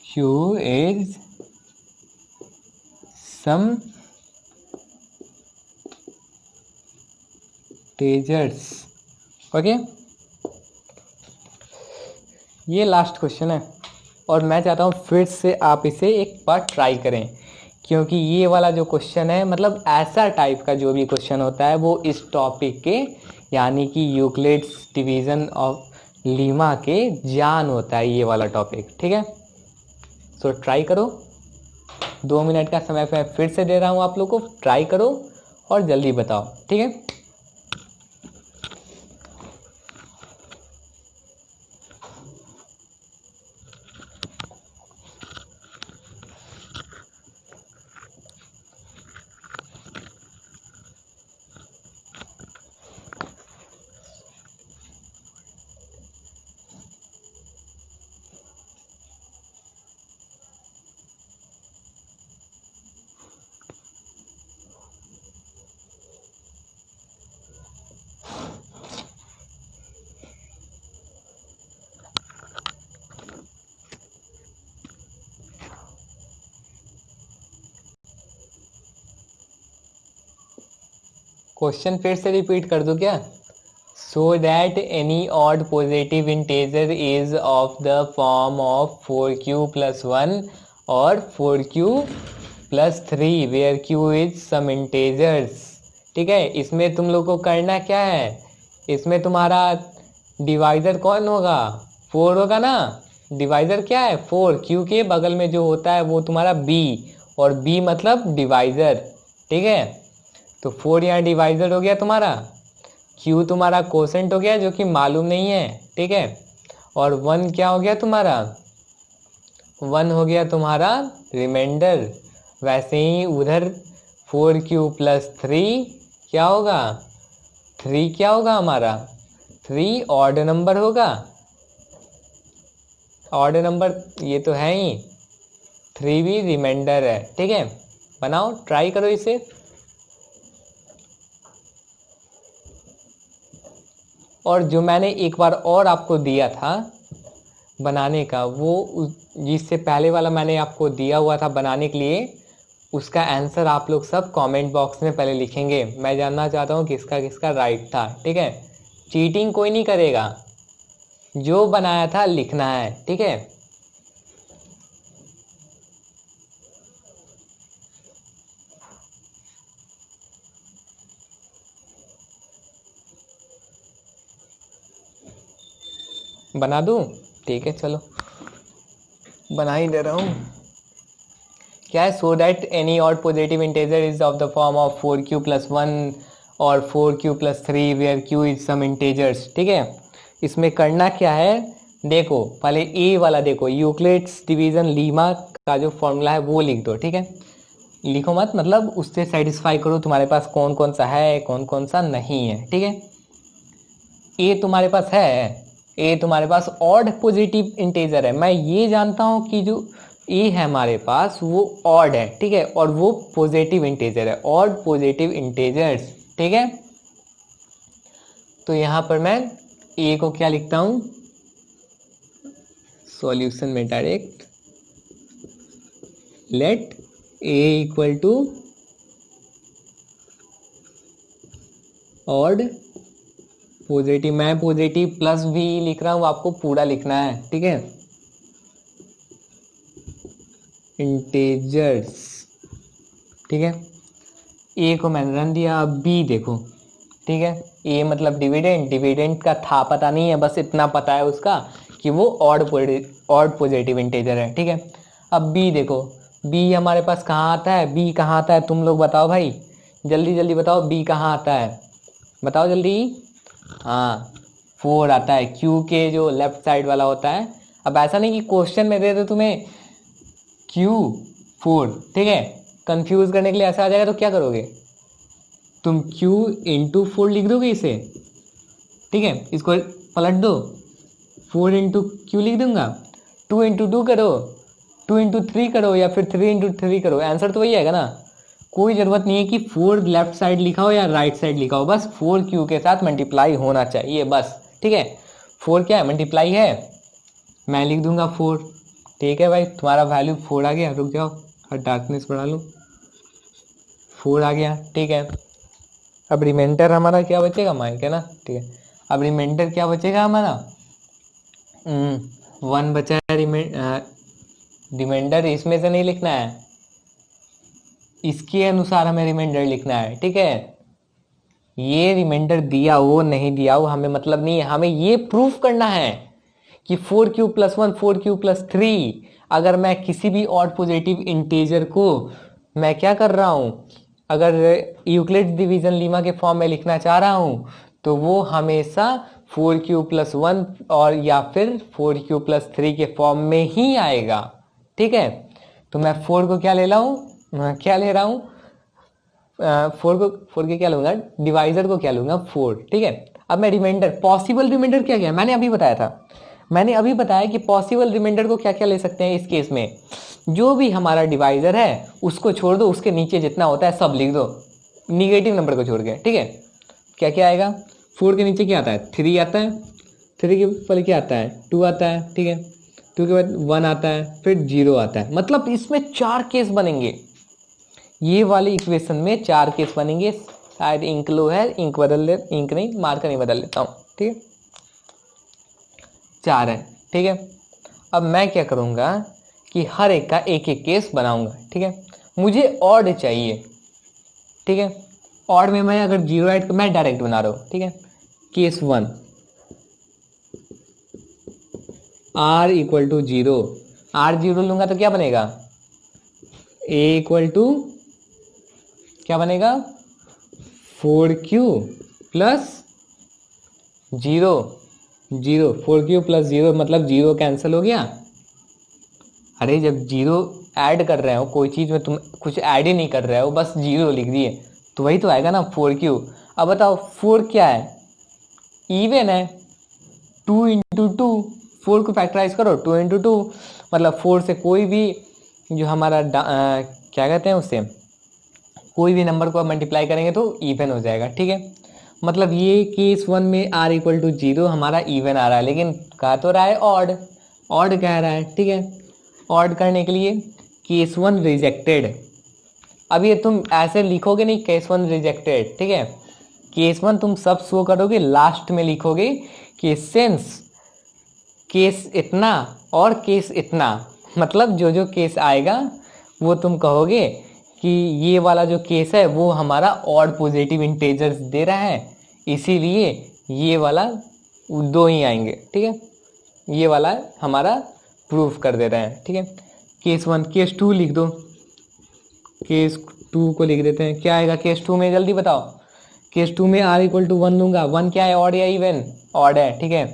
q is some integers, okay. ये लास्ट क्वेश्चन है और मैं चाहता हूँ फिर से आप इसे एक बार ट्राई करें, क्योंकि ये वाला जो क्वेश्चन है, मतलब ऐसा टाइप का जो भी क्वेश्चन होता है वो इस टॉपिक के, यानी कि यूक्लिड्स डिवीज़न ऑफ लीमा के जान होता है ये वाला टॉपिक, ठीक है। सो ट्राई करो, 2 मिनट का समय मैं फिर से दे रहा हूँ आप लोग को, ट्राई करो और जल्दी बताओ, ठीक है। क्वेश्चन फिर से रिपीट कर दूं क्या, so that any odd positive integer is of the form of 4q + 1 और 4q plus 3 where Q is some integers. ठीक है, इसमें तुम लोग को करना क्या है, इसमें तुम्हारा डिवाइजर कौन होगा, 4 होगा ना। डिवाइजर क्या है 4, क्यू के बगल में जो होता है वो तुम्हारा बी, और बी मतलब डिवाइजर। ठीक है, तो 4 यहाँ डिवाइजर हो गया तुम्हारा, क्यू तुम्हारा कोसेंट हो गया जो कि मालूम नहीं है। ठीक है, और 1 क्या हो गया तुम्हारा, 1 हो गया तुम्हारा रिमाइंडर। वैसे ही उधर 4q प्लस 3 क्या होगा, 3 क्या होगा हमारा, 3 ऑड नंबर होगा, ऑड नंबर ये तो है ही, 3 भी रिमाइंडर है। ठीक है, बनाओ, ट्राई करो इसे। और जो मैंने एक बार और आपको दिया था बनाने का, वो जिससे पहले वाला मैंने आपको दिया हुआ था बनाने के लिए, उसका आंसर आप लोग सब कमेंट बॉक्स में पहले लिखेंगे। मैं जानना चाहता हूँ किसका किसका राइट था। ठीक है, चीटिंग कोई नहीं करेगा, जो बनाया था लिखना है। ठीक है, बना दूँ, ठीक है चलो बना ही दे रहा हूँ। क्या है, so that any odd positive integer is of the form of 4q plus 1 और 4q plus 3 where q is some integers. ठीक है, इसमें करना क्या है, देखो पहले ए वाला देखो, यूक्लिड्स डिवीजन लीमा का जो फॉर्मूला है वो लिख दो। ठीक है, लिखो मत, मतलब उससे सेटिस्फाई करो तुम्हारे पास कौन कौन सा है कौन कौन सा नहीं है। ठीक है, ए तुम्हारे पास है, ए तुम्हारे पास ऑड पॉजिटिव इंटीजर है। मैं ये जानता हूँ कि जो ए है हमारे पास वो ऑड है। ठीक है, और वो पॉजिटिव इंटीजर है, ऑड पॉजिटिव इंटीजर्स। ठीक है, तो यहाँ पर मैं ए को क्या लिखता हूँ, सॉल्यूशन में direct let a equal to odd positive, मैं पॉजिटिव प्लस भी लिख रहा हूँ, आपको पूरा लिखना है। ठीक है, इंटीजर्स। ठीक है, ए को मैंने रन दिया, अब बी देखो। ठीक है, ए मतलब डिविडेंड, डिविडेंड का था पता नहीं है, बस इतना पता है उसका कि वो ऑड पॉजिटिव इंटीजर है। ठीक है, अब बी देखो, बी हमारे पास कहाँ आता है, बी कहाँ आता है, तुम लोग बताओ भाई, जल्दी जल्दी बताओ बी कहाँ आता है, बताओ जल्दी। हाँ 4 आता है, क्यू के जो लेफ्ट साइड वाला होता है। अब ऐसा नहीं कि क्वेश्चन में दे दो तुम्हें क्यू 4, ठीक है, कंफ्यूज करने के लिए ऐसा आ जाएगा तो क्या करोगे तुम, क्यू इंटू 4 लिख दोगे इसे। ठीक है, इसको पलट दो, 4 इंटू क्यू लिख दूंगा, 2 इंटू 2 करो, 2 इंटू 3 करो, या फिर 3 इंटू 3 करो, आंसर तो वही आएगा ना। कोई ज़रूरत नहीं है कि 4 लेफ्ट साइड लिखा हो या राइट साइड लिखा हो, बस 4 क्यू के साथ मल्टीप्लाई होना चाहिए बस। ठीक है, 4 क्या है, मल्टीप्लाई है, मैं लिख दूंगा 4। ठीक है भाई, तुम्हारा वैल्यू 4 आ गया, रुक जाओ और डार्कनेस बढ़ा लूँ, 4 आ गया। ठीक है, अब रिमाइंडर हमारा क्या बचेगा, माइक है ना। ठीक है, अब रिमाइंडर क्या बचेगा हमारा, 1 बचा है। रिमाइंडर इसमें से नहीं लिखना है, इसके अनुसार हमें रिमाइंडर लिखना है। ठीक है, ये रिमाइंडर दिया हो नहीं दिया हो हमें मतलब नहीं है, हमें ये प्रूफ करना है कि 4q प्लस 1 4q प्लस 3, अगर मैं किसी भी ऑड पॉजिटिव इंटीजर को मैं क्या कर रहा हूँ, अगर यूक्लिड डिवीजन लीमा के फॉर्म में लिखना चाह रहा हूँ तो वो हमेशा 4q प्लस 1 और या फिर 4q प्लस 3 के फॉर्म में ही आएगा। ठीक है, तो मैं 4 को क्या ले रहा हूँ, क्या ले रहा हूँ, 4 के क्या लूंगा, डिवाइजर को क्या लूंगा 4। ठीक है, अब मैं रिमाइंडर, पॉसिबल रिमाइंडर क्या क्या मैंने अभी बताया था, मैंने अभी बताया कि पॉसिबल रिमाइंडर को क्या क्या ले सकते हैं इस केस में, जो भी हमारा डिवाइजर है उसको छोड़ दो, उसके नीचे जितना होता है सब लिख दो, निगेटिव नंबर को छोड़ के। ठीक है, क्या क्या आएगा, 4 के नीचे क्या आता है, 3 आता है, 3 के पहले क्या आता है, 2 आता है। ठीक है, 2 के बाद 1 आता है, फिर 0 आता है, मतलब इसमें 4 केस बनेंगे, ये वाली इक्वेशन में 4 केस बनेंगे। शायद इंक लो है, इंक बदल ले, इंक नहीं मार्कर नहीं बदल लेता हूँ। ठीक है, 4 है। ठीक है, अब मैं क्या करूँगा कि हर एक का एक एक केस बनाऊँगा। ठीक है, मुझे ऑड चाहिए, ठीक है। ऑड में मैं अगर जीरो ऐड, मैं डायरेक्ट बना रहा हूँ, ठीक है। Case 1 r equal to zero, R zero लूंगा तो क्या बनेगा, a इक्वल टू क्या बनेगा 4q plus zero, zero 4q plus zero मतलब जीरो कैंसिल हो गया। अरे जब जीरो ऐड कर रहे हो कोई चीज़ में, तुम कुछ ऐड ही नहीं कर रहे हो, बस जीरो लिख दिए तो वही तो आएगा ना 4q। अब बताओ 4 क्या है, इवन है, 2 इंटू टू, 4 को फैक्टराइज करो, 2 इंटू टू मतलब 4 से कोई भी जो हमारा क्या कहते हैं उससे, कोई भी नंबर को मल्टीप्लाई करेंगे तो इवन हो जाएगा, ठीक है। मतलब ये केस 1 में r इक्वल टू जीरो हमारा इवन आ रहा है, लेकिन कहा तो रहा है ऑड, ऑड कह रहा है, ठीक है। ऑड करने के लिए केस 1 रिजेक्टेड, अब ये तुम ऐसे लिखोगे नहीं केस 1 रिजेक्टेड, ठीक है। केस 1 तुम सब शो करोगे, लास्ट में लिखोगे कि सिंस केस इतना और केस इतना, मतलब जो जो केस आएगा वो तुम कहोगे कि ये वाला जो केस है वो हमारा ऑड पॉजिटिव इंटेजर्स दे रहा है, इसीलिए ये वाला दो ही आएंगे, ठीक है। ये वाला हमारा प्रूफ कर दे रहे हैं, ठीक है। केस 1, केस 2 लिख दो, केस 2 को लिख देते हैं, क्या आएगा केस 2 में, जल्दी बताओ। केस 2 में r इक्वल टू 1 लूंगा, 1 क्या है, ऑड या इवन, ऑड है, ठीक है।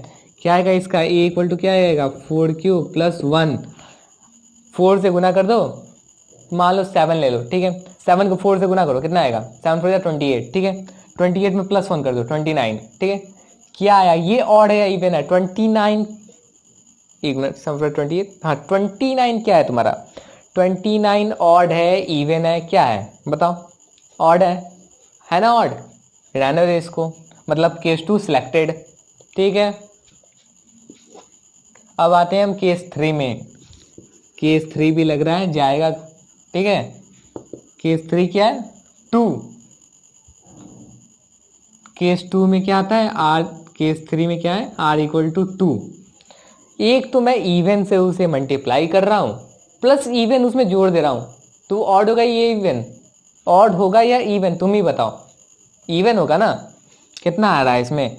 क्या आएगा इसका, a इक्वल टू क्या आएगा 4q प्लस 1, 4 से गुना कर दो, मान लो 7 ले लो, ठीक है। 7 को 4 से गुना करो, कितना आएगा, 7 4 28, ठीक है। 28 में प्लस 1 कर दो 29, ठीक है। क्या आया, ये ऑड है या इवन है 29, एक मिनट, 28, हाँ 29 क्या है तुम्हारा, 29 ऑड है इवन है, क्या है बताओ, ऑड है ना, ऑड, रहने दे इसको, मतलब केस 2 सिलेक्टेड, ठीक है। अब आते हैं हम केस 3 में, केस 3 भी लग रहा है जाएगा, ठीक है। केस 3 क्या है 2, केस 2 में क्या आता है r, केस 3 में क्या है r इक्वल टू 2, एक तो मैं इवन से उसे मल्टीप्लाई कर रहा हूं प्लस इवन उसमें जोड़ दे रहा हूं, तो ऑड होगा ये इवन, ऑड होगा या इवन, तुम ही बताओ, इवन होगा ना। कितना आ रहा है इसमें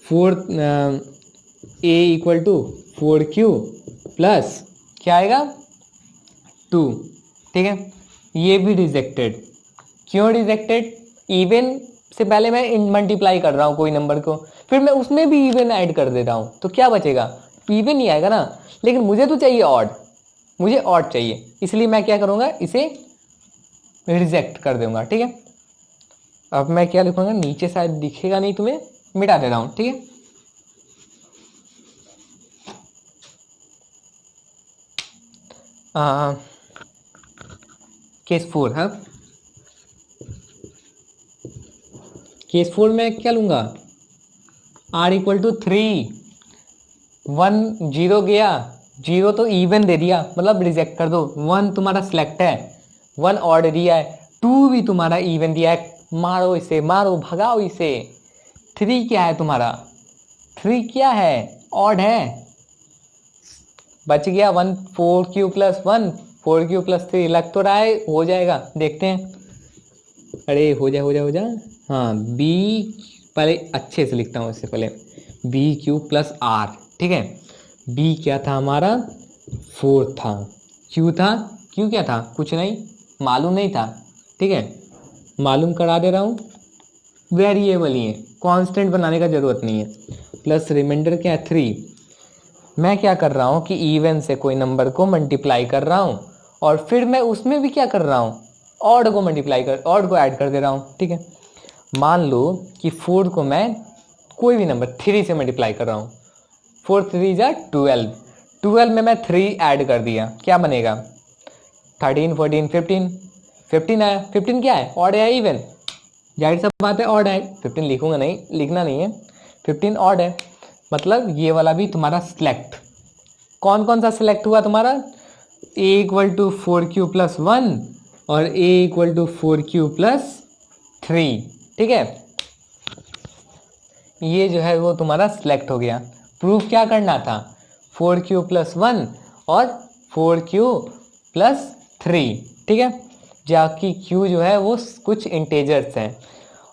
4 a equal to 4q plus क्या आएगा 2, ठीक है। ये भी रिजेक्टेड, क्यों रिजेक्टेड, इवन से पहले मैं मल्टीप्लाई कर रहा हूँ कोई नंबर को, फिर मैं उसमें भी इवन ऐड कर दे रहा हूँ, तो क्या बचेगा, इवन ही आएगा ना। लेकिन मुझे तो चाहिए ऑड, मुझे ऑड चाहिए, इसलिए मैं क्या करूँगा, इसे रिजेक्ट कर दूंगा, ठीक है। अब मैं क्या लिखूंगा, नीचे शायद दिखेगा नहीं तुम्हें, मिटा दे रहा हूँ, ठीक है। केस 4 है, केस 4 में क्या लूंगा, r इक्वल टू 3, 1 जीरो गया, जीरो तो इवन दे दिया, मतलब रिजेक्ट कर दो। 1 तुम्हारा सिलेक्ट है, 1 ऑड दिया है, 2 भी तुम्हारा इवन दिया है, मारो इसे, मारो भगाओ इसे। 3 क्या है तुम्हारा, 3 क्या है, ऑड है, बच गया 1, 4q प्लस 1, 4q प्लस 3, लग तो रहा है हो जाएगा, देखते हैं, अरे हो जा, हाँ b, पहले अच्छे से लिखता हूँ, इससे पहले bq प्लस r, ठीक है। b क्या था हमारा 4 था, q था, q क्या था, कुछ नहीं, मालूम नहीं था, ठीक है, मालूम करा दे रहा हूँ, वेरिएबल ही है, कांस्टेंट बनाने का जरूरत नहीं है, प्लस रिमाइंडर क्या है 3। मैं क्या कर रहा हूँ कि इवन से कोई नंबर को मल्टीप्लाई कर रहा हूँ और फिर मैं उसमें भी क्या कर रहा हूँ, ऑड को मल्टीप्लाई कर, ऑड को ऐड कर दे रहा हूँ, ठीक है। मान लो कि 4 को मैं कोई भी नंबर 3 से मल्टीप्लाई कर रहा हूँ, 4 3 जा 12, 12 में मैं 3 ऐड कर दिया, क्या बनेगा 13 14 15, 15 आया, 15 क्या है, ऑड है इवन, जाहिर सा बात है ऑड है, 15 लिखूंगा नहीं, लिखना नहीं है, 15 ऑड है, मतलब ये वाला भी तुम्हारा सिलेक्ट, कौन कौन सा सिलेक्ट हुआ तुम्हारा, a equal to 4q plus 1 और a equal to 4q plus 3, ठीक है। ये जो है वो तुम्हारा सिलेक्ट हो गया। प्रूफ क्या करना था, 4q प्लस 1 और 4q प्लस 3, ठीक है, जबकि क्यू जो है वो कुछ इंटेजर्स हैं।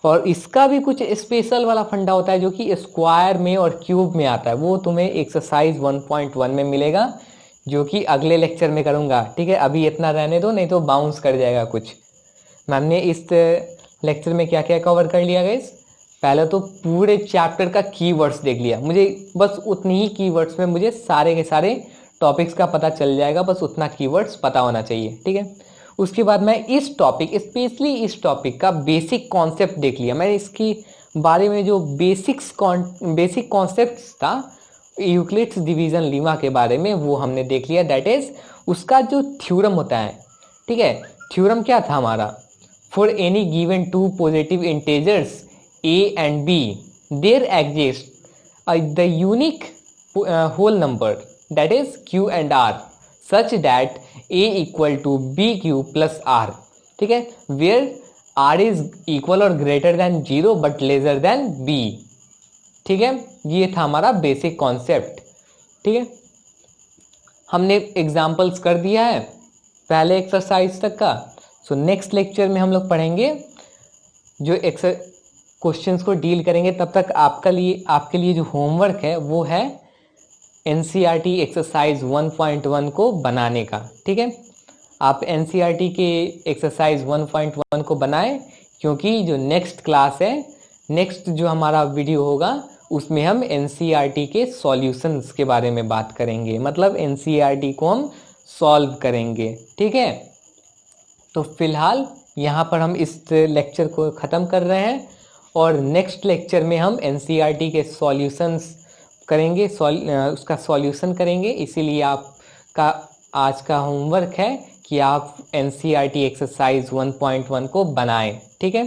और इसका भी कुछ स्पेशल वाला फंडा होता है जो कि स्क्वायर में और क्यूब में आता है, वो तुम्हें एक्सरसाइज 1.1 में मिलेगा, जो कि अगले लेक्चर में करूँगा। ठीक है, अभी इतना रहने दो, नहीं तो बाउंस कर जाएगा कुछ। हमने इस लेक्चर में क्या क्या कवर कर लिया गाइस? पहले तो पूरे चैप्टर का कीवर्ड्स देख लिया, मुझे बस उतनी ही कीवर्ड्स में मुझे सारे के सारे टॉपिक्स का पता चल जाएगा, बस उतना कीवर्ड्स पता होना चाहिए। ठीक है, उसके बाद मैं इस टॉपिक, स्पेशली इस टॉपिक का बेसिक कॉन्सेप्ट देख लिया। मैं इसकी बारे में जो बेसिक कॉन्सेप्ट्स था यूक्लिड्स डिवीजन लीमा के बारे में, वो हमने देख लिया। दैट इज उसका जो थ्योरम होता है। ठीक है, थ्योरम क्या था हमारा? For any given two positive integers a and b, there exists the unique whole number, that is q and r, such that a equal to bq plus r. ठीक है, where r is equal or greater than 0 but lesser than b. ठीक है, ये था हमारा basic concept. ठीक है, हमने एग्जाम्पल्स कर दिया है पहले एक्सरसाइज तक का। सो नेक्स्ट लेक्चर में हम लोग पढ़ेंगे जो क्वेश्चंस को डील करेंगे। तब तक आपके लिए जो होमवर्क है वो है NCERT एक्सरसाइज 1.1 को बनाने का। ठीक है, आप NCERT के एक्सरसाइज 1.1 को बनाएं, क्योंकि जो नेक्स्ट क्लास है, नेक्स्ट जो हमारा वीडियो होगा, उसमें हम NCERT के सॉल्यूशंस के बारे में बात करेंगे, मतलब NCERT को हम सॉल्व करेंगे। ठीक है, तो फिलहाल यहाँ पर हम इस लेक्चर को ख़त्म कर रहे हैं, और नेक्स्ट लेक्चर में हम NCERT के सॉल्यूशंस करेंगे, उसका सॉल्यूशन करेंगे। इसीलिए आपका आज का होमवर्क है कि आप NCERT एक्सरसाइज 1.1 को बनाएं। ठीक है,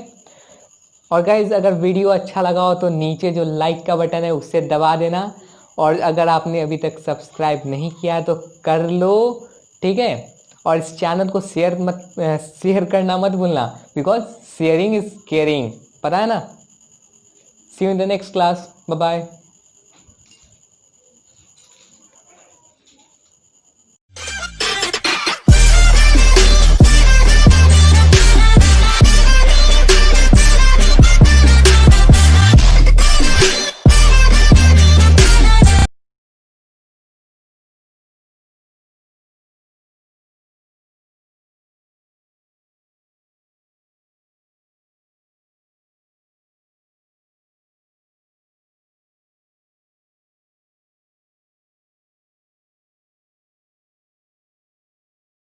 और गाइज अगर वीडियो अच्छा लगा हो तो नीचे जो लाइक का बटन है उससे दबा देना, और अगर आपने अभी तक सब्सक्राइब नहीं किया है तो कर लो। ठीक है, और इस चैनल को शेयर करना मत भूलना, बिकॉज शेयरिंग इज केयरिंग, पता है ना। See you in the next class. Bye bye.